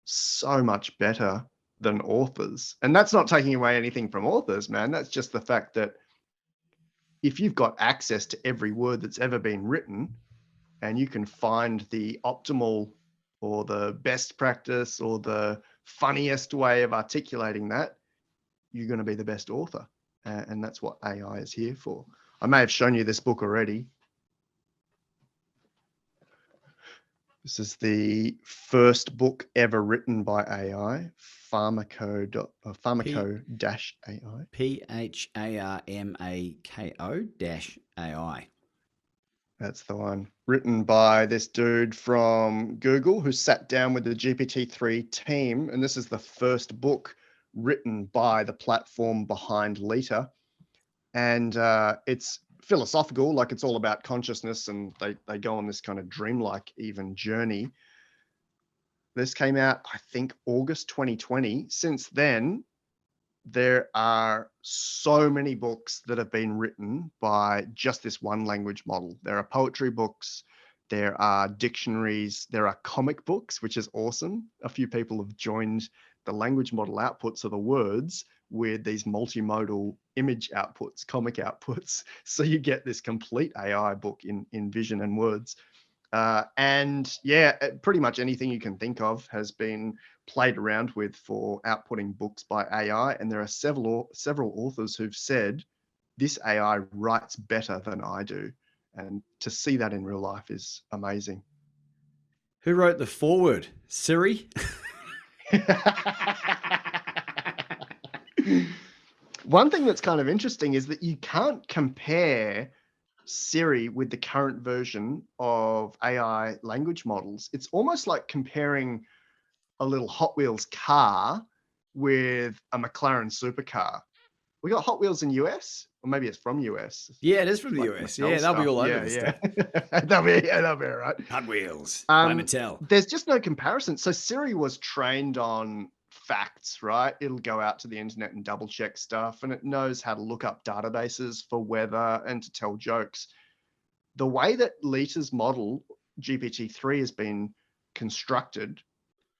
Speaker 2: so much better than authors. And that's not taking away anything from authors, man. That's just the fact that if you've got access to every word that's ever been written, and you can find the optimal or the best practice or the funniest way of articulating that, you're going to be the best author. And that's what AI is here for. I may have shown you this book already. This is the first book ever written by AI, Pharmaco-AI.
Speaker 1: Pharmako-AI.
Speaker 2: That's the one. Written by this dude from Google who sat down with the GPT-3 team. And this is the first book written by the platform behind Lita. And it's philosophical, like it's all about consciousness, and they go on this kind of dreamlike even journey. This came out, I think, August 2020. Since then, there are so many books that have been written by just this one language model. There are poetry books, there are dictionaries, there are comic books, which is awesome. A few people have joined the language model outputs of the words with these multimodal image outputs, comic outputs. So you get this complete AI book in vision and words. And yeah, pretty much anything you can think of has been played around with for outputting books by AI. And there are several authors who've said, this AI writes better than I do. And to see that in real life is amazing.
Speaker 1: Who wrote the foreword? Siri?
Speaker 2: One thing that's kind of interesting is that you can't compare Siri with the current version of AI language models. It's almost like comparing a little Hot Wheels car with a McLaren supercar. We got Hot Wheels in US, or maybe it's from US.
Speaker 1: Yeah, it is from the US. Yeah, they'll be all over this stuff.
Speaker 2: That'll be all right.
Speaker 1: Hot Wheels by Mattel.
Speaker 2: There's just no comparison. So Siri was trained on facts, right? It'll go out to the internet and double check stuff, and it knows how to look up databases for weather and to tell jokes. The way that Lita's model, GPT-3, has been constructed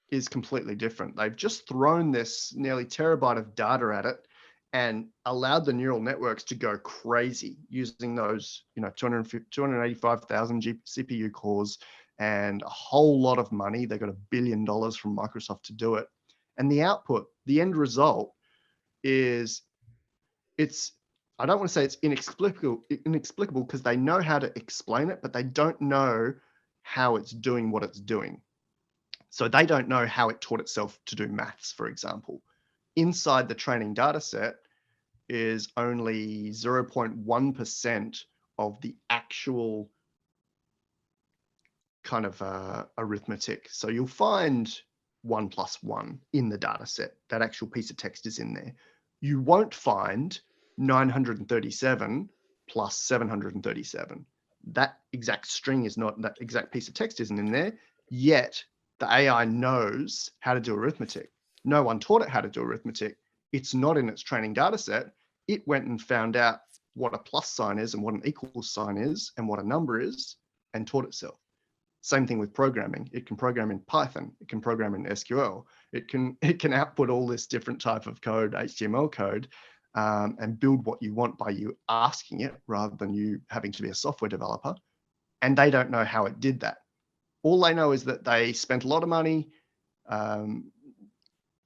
Speaker 2: is completely different. They've just thrown this nearly terabyte of data at it and allowed the neural networks to go crazy using those, 285,000 CPU cores and a whole lot of money. They got $1 billion from Microsoft to do it. And the output, the end result is, I don't want to say it's inexplicable because they know how to explain it, but they don't know how it's doing what it's doing. So they don't know how it taught itself to do maths, for example. Inside the training data set is only 0.1% of the actual kind of arithmetic. So you'll find 1 + 1 in the data set. That actual piece of text is in there. You won't find 937 plus 737. That exact string is not, that exact piece of text isn't in there, yet the AI knows how to do arithmetic. No one taught it how to do arithmetic. It's not in its training data set. It went and found out what a plus sign is and what an equal sign is and what a number is and taught itself. Same thing with programming. It can program in Python. It can program in SQL. It can output all this different type of code, HTML code, and build what you want by you asking it rather than you having to be a software developer. And they don't know how it did that. All they know is that they spent a lot of money,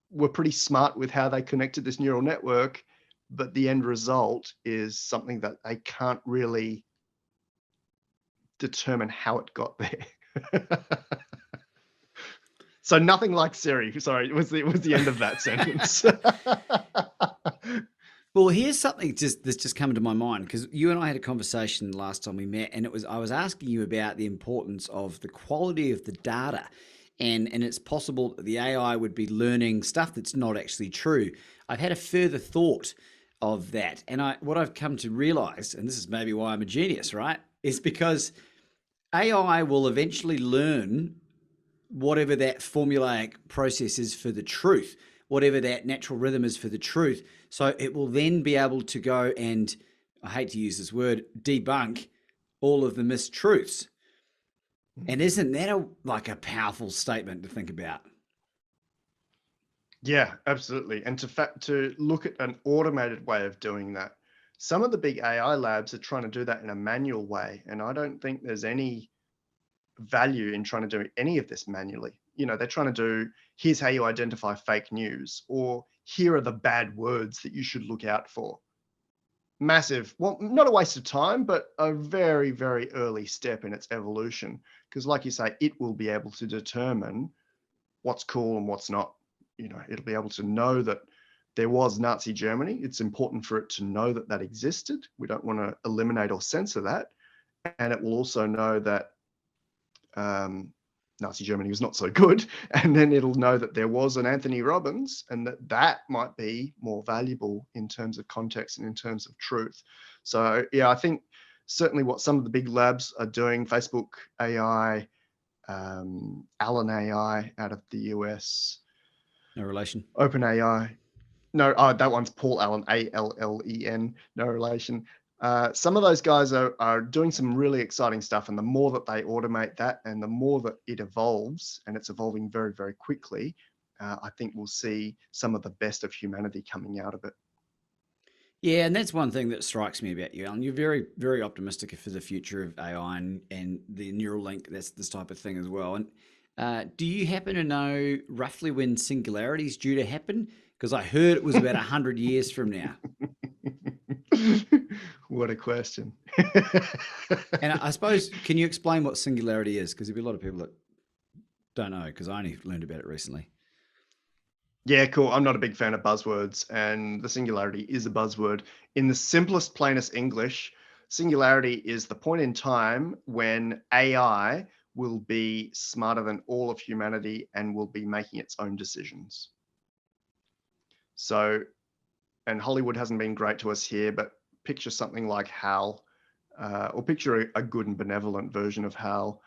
Speaker 2: were pretty smart with how they connected this neural network, but the end result is something that they can't really determine how it got there. So nothing like Siri. Sorry, it was the end of that sentence.
Speaker 1: Well, here's something that's just come to my mind, because you and I had a conversation last time we met, and I was asking you about the importance of the quality of the data, and it's possible that the AI would be learning stuff that's not actually true. I've had a further thought of that, and what I've come to realize, and this is maybe why I'm a genius, right, is because AI will eventually learn whatever that formulaic process is for the truth, whatever that natural rhythm is for the truth. So it will then be able to go and I hate to use this word, debunk all of the mistruths. And isn't that like a powerful statement to think about?
Speaker 2: Yeah, absolutely. And to look at an automated way of doing that. Some of the big AI labs are trying to do that in a manual way, and I don't think there's any value in trying to do any of this manually. They're trying to do, here's how you identify fake news, or here are the bad words that you should look out for. Massive, well, not a waste of time, but a very, very early step in its evolution. Because like you say, it will be able to determine what's cool and what's not. It'll be able to know that there was Nazi Germany. It's important for it to know that that existed. We don't want to eliminate or censor that. And it will also know that Nazi Germany was not so good. And then it'll know that there was an Anthony Robbins, and that might be more valuable in terms of context and in terms of truth. So yeah, I think certainly what some of the big labs are doing, Facebook AI, Allen AI out of the US.
Speaker 1: No relation.
Speaker 2: OpenAI. No, that one's Paul Allen, Allen, no relation. Some of those guys are doing some really exciting stuff, and the more that they automate that and the more that it evolves, and it's evolving very, very quickly, I think we'll see some of the best of humanity coming out of it.
Speaker 1: Yeah, and that's one thing that strikes me about you, Alan. You're very, very optimistic for the future of AI and the neural link. That's this type of thing as well. And do you happen to know roughly when Singularity is due to happen? Because I heard it was about 100 years from now.
Speaker 2: What a question.
Speaker 1: And I suppose, can you explain what Singularity is? Because there'll be a lot of people that don't know, because I only learned about it recently.
Speaker 2: Yeah, cool. I'm not a big fan of buzzwords, and the singularity is a buzzword. In the simplest, plainest English, singularity is the point in time when AI will be smarter than all of humanity and will be making its own decisions. So, and Hollywood hasn't been great to us here, but picture something like HAL, or picture a good and benevolent version of HAL.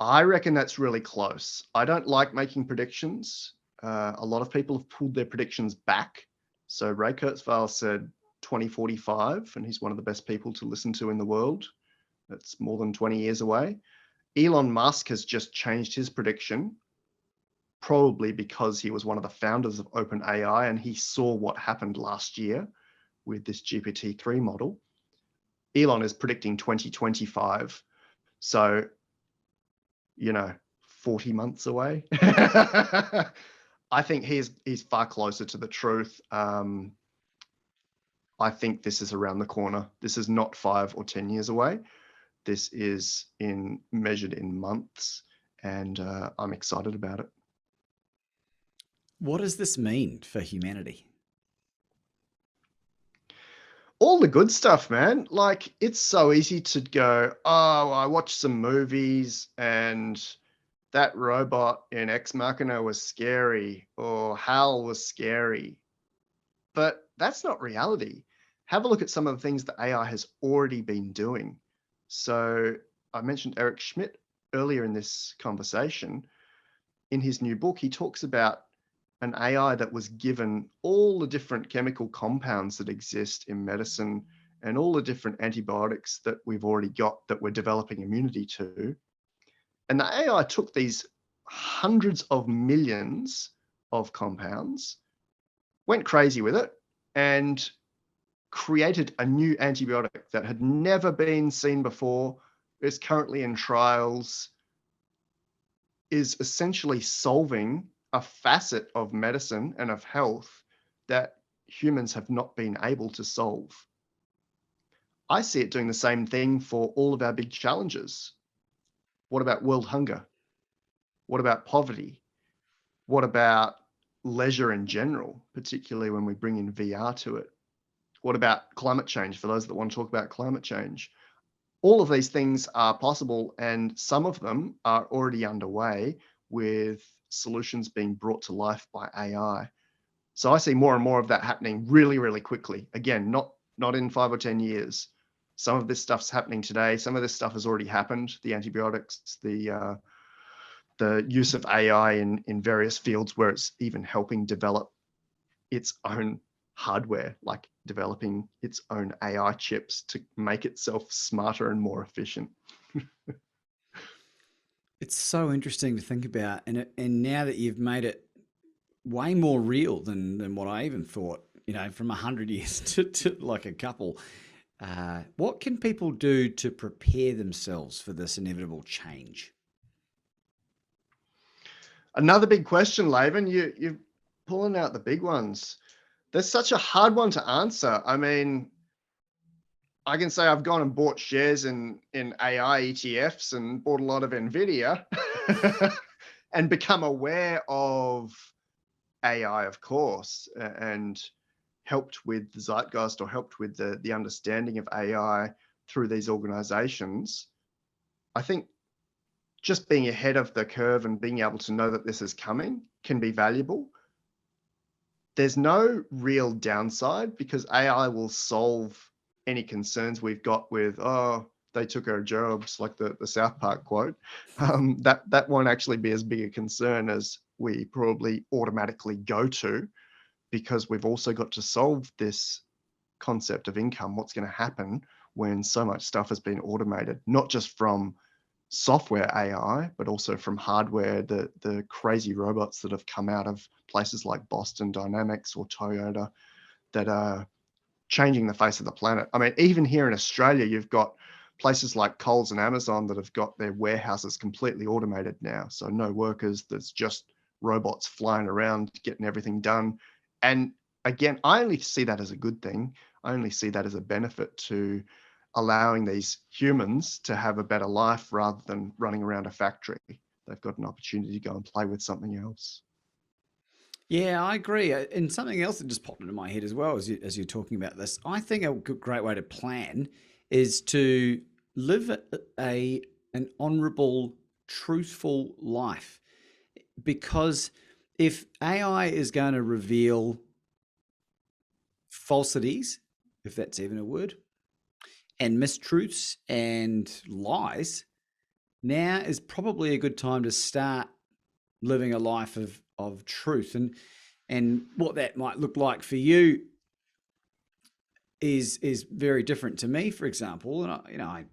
Speaker 2: I reckon that's really close. I don't like making predictions. A lot of people have pulled their predictions back. So Ray Kurzweil said 2045, and he's one of the best people to listen to in the world. That's more than 20 years away. Elon Musk has just changed his prediction, probably because he was one of the founders of OpenAI and he saw what happened last year with this GPT-3 model. Elon is predicting 2025. So, 40 months away. I think he's far closer to the truth. I think this is around the corner. This is not 5 or 10 years away. This is measured in months, and I'm excited about it.
Speaker 1: What does this mean for humanity?
Speaker 2: All the good stuff, man. Like, it's so easy to go, oh, I watched some movies and that robot in Ex Machina was scary, or Hal was scary. But that's not reality. Have a look at some of the things that AI has already been doing. So I mentioned Eric Schmidt earlier in this conversation. In his new book, he talks about an AI that was given all the different chemical compounds that exist in medicine and all the different antibiotics that we've already got that we're developing immunity to. And the AI took these hundreds of millions of compounds, went crazy with it, and created a new antibiotic that had never been seen before, is currently in trials, is essentially solving a facet of medicine and of health that humans have not been able to solve. I see it doing the same thing for all of our big challenges. What about world hunger? What about poverty? What about leisure in general, particularly when we bring in VR to it? What about climate change, for those that want to talk about climate change? All of these things are possible, and some of them are already underway with solutions being brought to life by AI. So I see more and more of that happening really, really quickly. Again, not in 5 or 10 years. Some of this stuff's happening today. Some of this stuff has already happened. The antibiotics, the use of AI in various fields where it's even helping develop its own hardware, like developing its own AI chips to make itself smarter and more efficient.
Speaker 1: It's so interesting to think about, and now that you've made it way more real than what I even thought, from 100 years to like a couple. What can people do to prepare themselves for this inevitable change?
Speaker 2: Another big question, Laban. You're pulling out the big ones. There's such a hard one to answer. I mean, I can say I've gone and bought shares in AI ETFs and bought a lot of NVIDIA and become aware of AI, of course, and helped with the zeitgeist, or helped with the understanding of AI through these organizations. I think just being ahead of the curve and being able to know that this is coming can be valuable. There's no real downside because AI will solve any concerns we've got with, oh, they took our jobs, like the South Park quote. That won't actually be as big a concern as we probably automatically go to, because we've also got to solve this concept of income. What's going to happen when so much stuff has been automated, not just from software AI, but also from hardware, the crazy robots that have come out of places like Boston Dynamics or Toyota that are changing the face of the planet. I mean, even here in Australia, you've got places like Coles and Amazon that have got their warehouses completely automated now. So no workers, there's just robots flying around getting everything done. And again, I only see that as a good thing. I only see that as a benefit to allowing these humans to have a better life rather than running around a factory. They've got an opportunity to go and play with something else.
Speaker 1: Yeah, I agree. And something else that just popped into my head as well as you're talking about this, I think a great way to plan is to live an honorable, truthful life. Because if AI is going to reveal falsities, if that's even a word, and mistruths and lies, now is probably a good time to start living a life of truth. And what that might look like for you is very different to me, for example. And I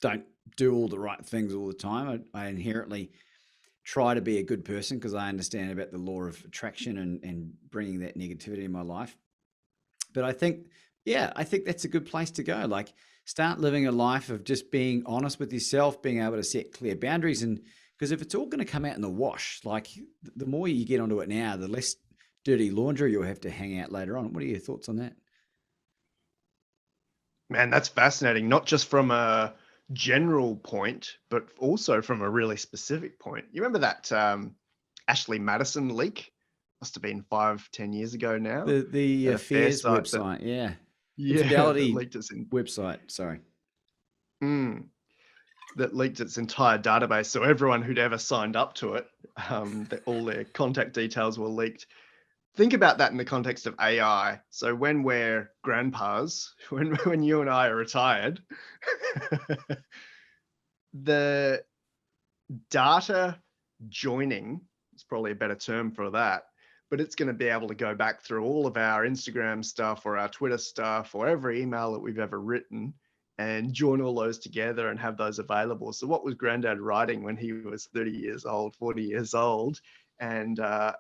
Speaker 1: don't do all the right things all the time. I inherently try to be a good person because I understand about the law of attraction and bringing that negativity in my life. But I think that's a good place to go. Like, start living a life of just being honest with yourself, being able to set clear boundaries. And because if it's all going to come out in the wash, like the more you get onto it now, the less dirty laundry you'll have to hang out later on. What are your thoughts on that?
Speaker 2: Man, that's fascinating. Not just from a general point, but also from a really specific point. You remember that Ashley Madison leak? Must have been 5-10 years ago now.
Speaker 1: The
Speaker 2: That affair
Speaker 1: affairs
Speaker 2: site that,
Speaker 1: website, yeah.
Speaker 2: that
Speaker 1: Infidelity
Speaker 2: leaked its
Speaker 1: website, sorry.
Speaker 2: That leaked its entire database. So everyone who'd ever signed up to it, all their contact details were leaked. Think about that in the context of AI. So when we're grandpas, when you and I are retired, the data joining is probably a better term for that, but it's going to be able to go back through all of our Instagram stuff or our Twitter stuff or every email that we've ever written and join all those together and have those available. So what was Granddad writing when he was 30 years old, 40 years old? And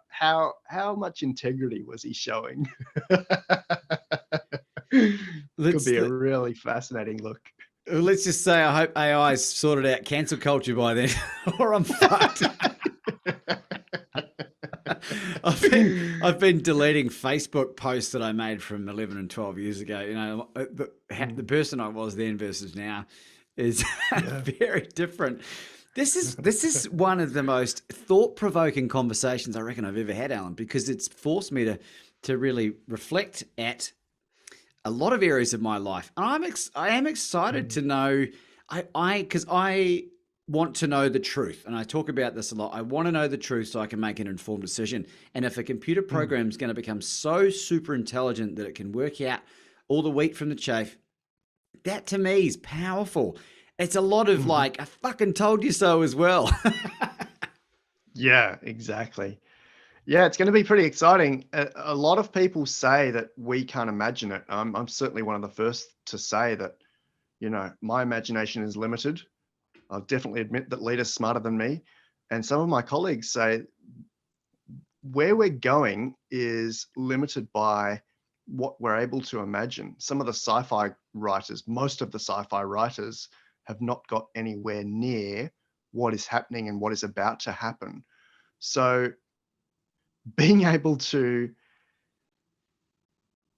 Speaker 2: how much integrity was he showing? Could be a really fascinating look.
Speaker 1: Let's just say I hope AI's sorted out cancel culture by then, or I'm fucked. I've been deleting Facebook posts that I made from 11 and 12 years ago. You know, the person I was then versus now is very different. This is one of the most thought-provoking conversations I reckon I've ever had, Alan, because it's forced me to really reflect at a lot of areas of my life. And I am excited to know, because I want to know the truth. And I talk about this a lot. I want to know the truth so I can make an informed decision. And if a computer program is going to become so super intelligent that it can work out all the wheat from the chaff, that to me is powerful. It's a lot of like, I fucking told you so as well.
Speaker 2: Yeah, exactly. Yeah, it's going to be pretty exciting. A lot of people say that we can't imagine it. I'm certainly one of the first to say that, my imagination is limited. I'll definitely admit that Lita's smarter than me. And some of my colleagues say where we're going is limited by what we're able to imagine. Some of the sci-fi writers, most of the sci-fi writers, have not got anywhere near what is happening and what is about to happen. So being able to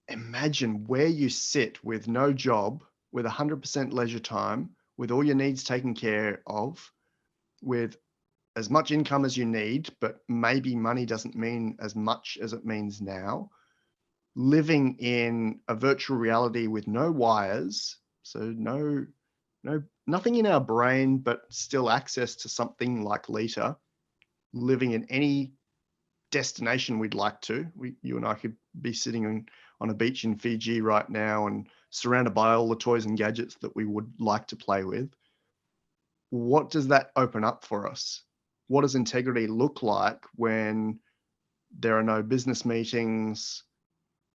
Speaker 2: imagine where you sit with no job, with 100% leisure time, with all your needs taken care of, with as much income as you need, but maybe money doesn't mean as much as it means now, living in a virtual reality with no wires, so nothing in our brain, but still access to something like Lita, living in any destination we'd like to. You and I could be sitting on a beach in Fiji right now and surrounded by all the toys and gadgets that we would like to play with. What does that open up for us? What does integrity look like when there are no business meetings?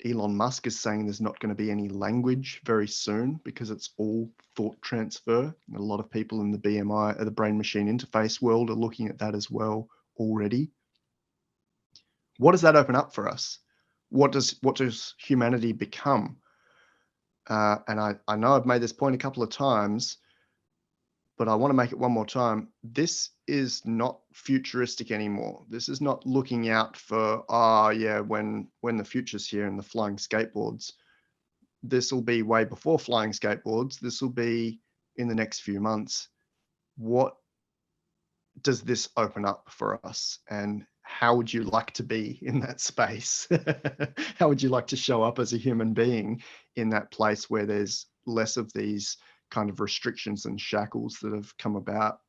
Speaker 2: Elon Musk is saying there's not going to be any language very soon because it's all thought transfer. A lot of people in the BMI, the brain machine interface world, are looking at that as well already. What does that open up for us? What does humanity become? And I know I've made this point a couple of times, but I want to make it one more time. This is not futuristic anymore. This is not looking out for, when the future's here and the flying skateboards. This will be way before flying skateboards. This will be in the next few months. What does this open up for us? And how would you like to be in that space? How would you like to show up as a human being in that place where there's less of these kind of restrictions and shackles that have come about?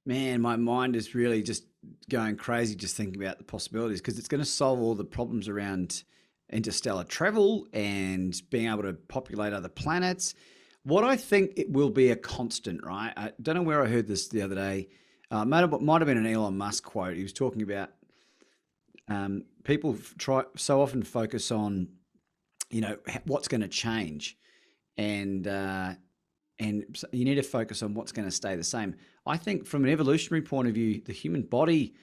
Speaker 1: Man, my mind is really just going crazy just thinking about the possibilities because it's going to solve all the problems around interstellar travel and being able to populate other planets. What I think it will be a constant, right? I don't know where I heard this the other day. Might have been an Elon Musk quote. He was talking about people try so often focus on what's going to change, and so you need to focus on what's going to stay the same. I think from an evolutionary point of view, the human body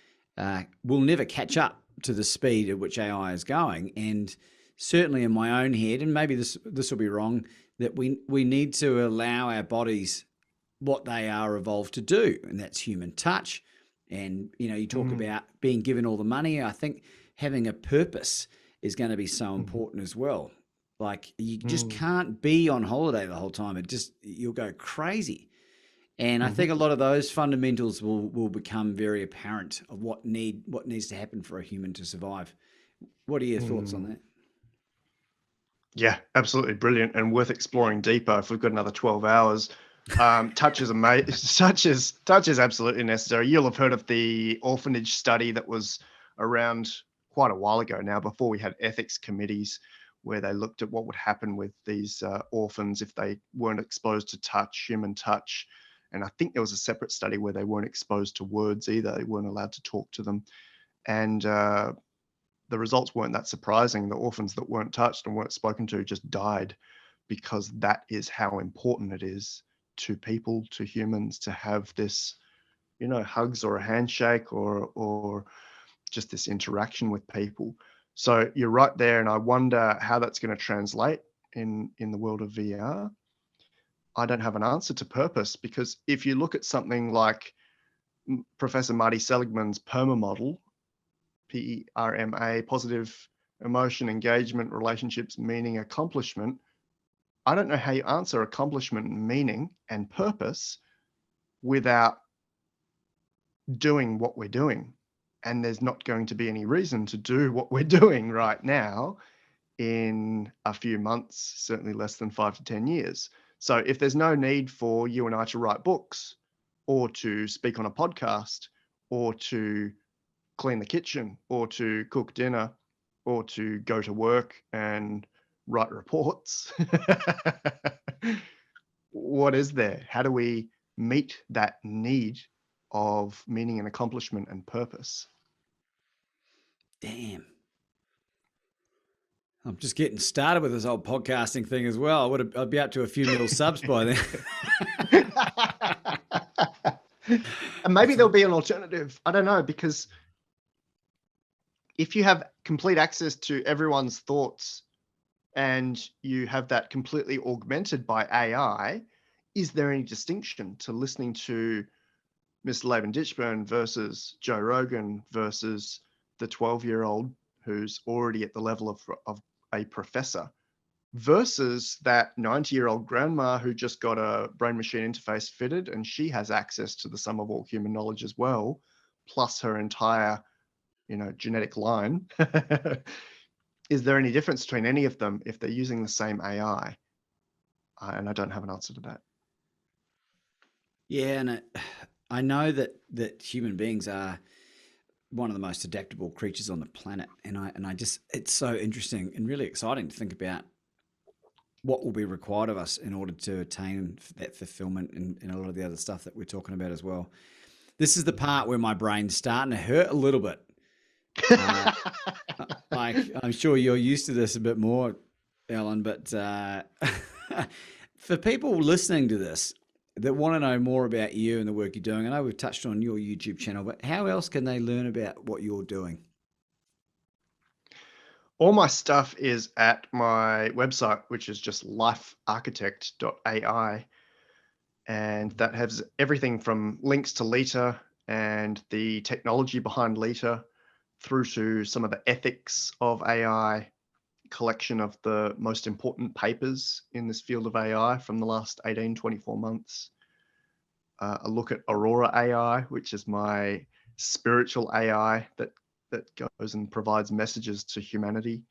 Speaker 1: will never catch up to the speed at which AI is going. And certainly in my own head, and maybe this will be wrong, that we need to allow our bodies what they are evolved to do, and that's human touch. And you talk about being given all the money. I think having a purpose is going to be so important as well. Like you just can't be on holiday the whole time. You'll go crazy. And I think a lot of those fundamentals will become very apparent of what needs to happen for a human to survive. What are your thoughts on that?
Speaker 2: Yeah, absolutely brilliant and worth exploring deeper if we've got another 12 hours. Touch is amazing. Touch is absolutely necessary. You'll have heard of the orphanage study that was around quite a while ago now, before we had ethics committees, where they looked at what would happen with these orphans if they weren't exposed to touch, human touch. And I think there was a separate study where they weren't exposed to words either. They weren't allowed to talk to them. And the results weren't that surprising. The orphans that weren't touched and weren't spoken to just died, because that is how important it is to people, to humans, to have this, hugs or a handshake or just this interaction with people. So you're right there, and I wonder how that's going to translate in the world of VR. I don't have an answer to purpose, because if you look at something like Professor Marty Seligman's PERMA model, PERMA, positive emotion, engagement, relationships, meaning, accomplishment, I don't know how you answer accomplishment, meaning, and purpose without doing what we're doing. And there's not going to be any reason to do what we're doing right now in a few months, certainly less than 5 to 10 years. So if there's no need for you and I to write books or to speak on a podcast or to clean the kitchen or to cook dinner or to go to work and write reports, what is there? How do we meet that need of meaning and accomplishment and purpose?
Speaker 1: Damn. I'm just getting started with this old podcasting thing as well. I'd be up to a few mil subs by then.
Speaker 2: And maybe there'll be an alternative. I don't know, because if you have complete access to everyone's thoughts and you have that completely augmented by AI, is there any distinction to listening to Mr. Laban Ditchburn versus Joe Rogan versus the 12-year-old who's already at the level of a professor versus that 90-year-old grandma who just got a brain machine interface fitted and she has access to the sum of all human knowledge as well, plus her entire, genetic line. Is there any difference between any of them if they're using the same AI? And I don't have an answer to that.
Speaker 1: Yeah, and I know that human beings are one of the most adaptable creatures on the planet, and I just, it's so interesting and really exciting to think about what will be required of us in order to attain that fulfillment and a lot of the other stuff that we're talking about as well. This is the part where my brain's starting to hurt a little bit. I'm sure you're used to this a bit more, Alan, but for people listening to this that want to know more about you and the work you're doing, I know we've touched on your YouTube channel, but how else can they learn about what you're doing?
Speaker 2: All my stuff is at my website, which is just lifearchitect.ai. And that has everything from links to Lita and the technology behind Lita through to some of the ethics of AI, collection of the most important papers in this field of AI from the last 18, 24 months. A look at Aurora AI, which is my spiritual AI that goes and provides messages to humanity.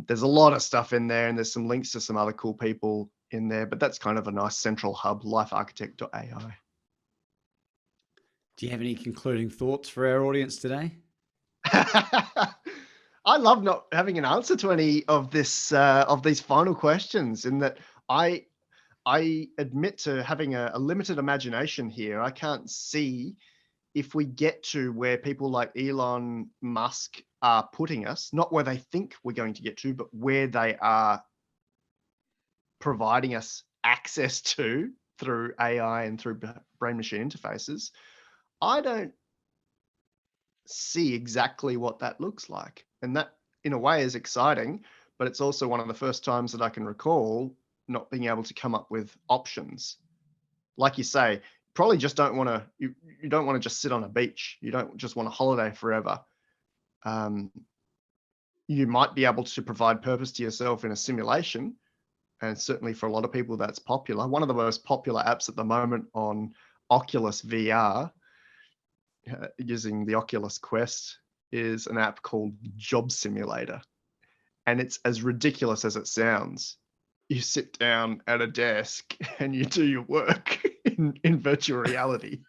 Speaker 2: There's a lot of stuff in there, and there's some links to some other cool people in there, but that's kind of a nice central hub, lifearchitect.ai.
Speaker 1: Do you have any concluding thoughts for our audience today?
Speaker 2: I love not having an answer to any of this of these final questions, in that I admit to having a limited imagination here. I can't see if we get to where people like Elon Musk are putting us, not where they think we're going to get to, but where they are providing us access to through AI and through brain machine interfaces. I don't see exactly what that looks like. And that, in a way, is exciting, but it's also one of the first times that I can recall not being able to come up with options. Like you say, probably just don't want to, you don't want to just sit on a beach. You don't just want a holiday forever. You might be able to provide purpose to yourself in a simulation. And certainly for a lot of people, that's popular. One of the most popular apps at the moment on Oculus VR, using the Oculus Quest, is an app called Job Simulator. And it's as ridiculous as it sounds. You sit down at a desk and you do your work in virtual reality.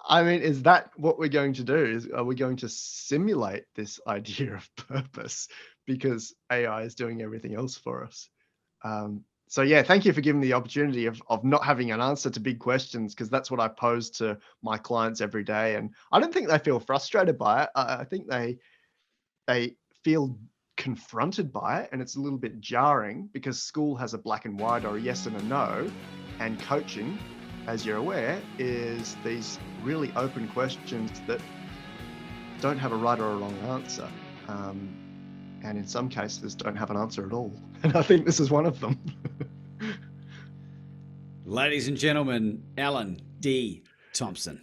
Speaker 2: I mean, is that what we're going to do? Are we going to simulate this idea of purpose because AI is doing everything else for us? So yeah, thank you for giving me the opportunity of not having an answer to big questions, because that's what I pose to my clients every day. And I don't think they feel frustrated by it. I think they feel confronted by it, and it's a little bit jarring because school has a black and white or a yes and a no, and coaching, as you're aware, is these really open questions that don't have a right or a wrong answer. And in some cases don't have an answer at all. And I think this is one of them.
Speaker 1: Ladies and gentlemen, Alan D. Thompson.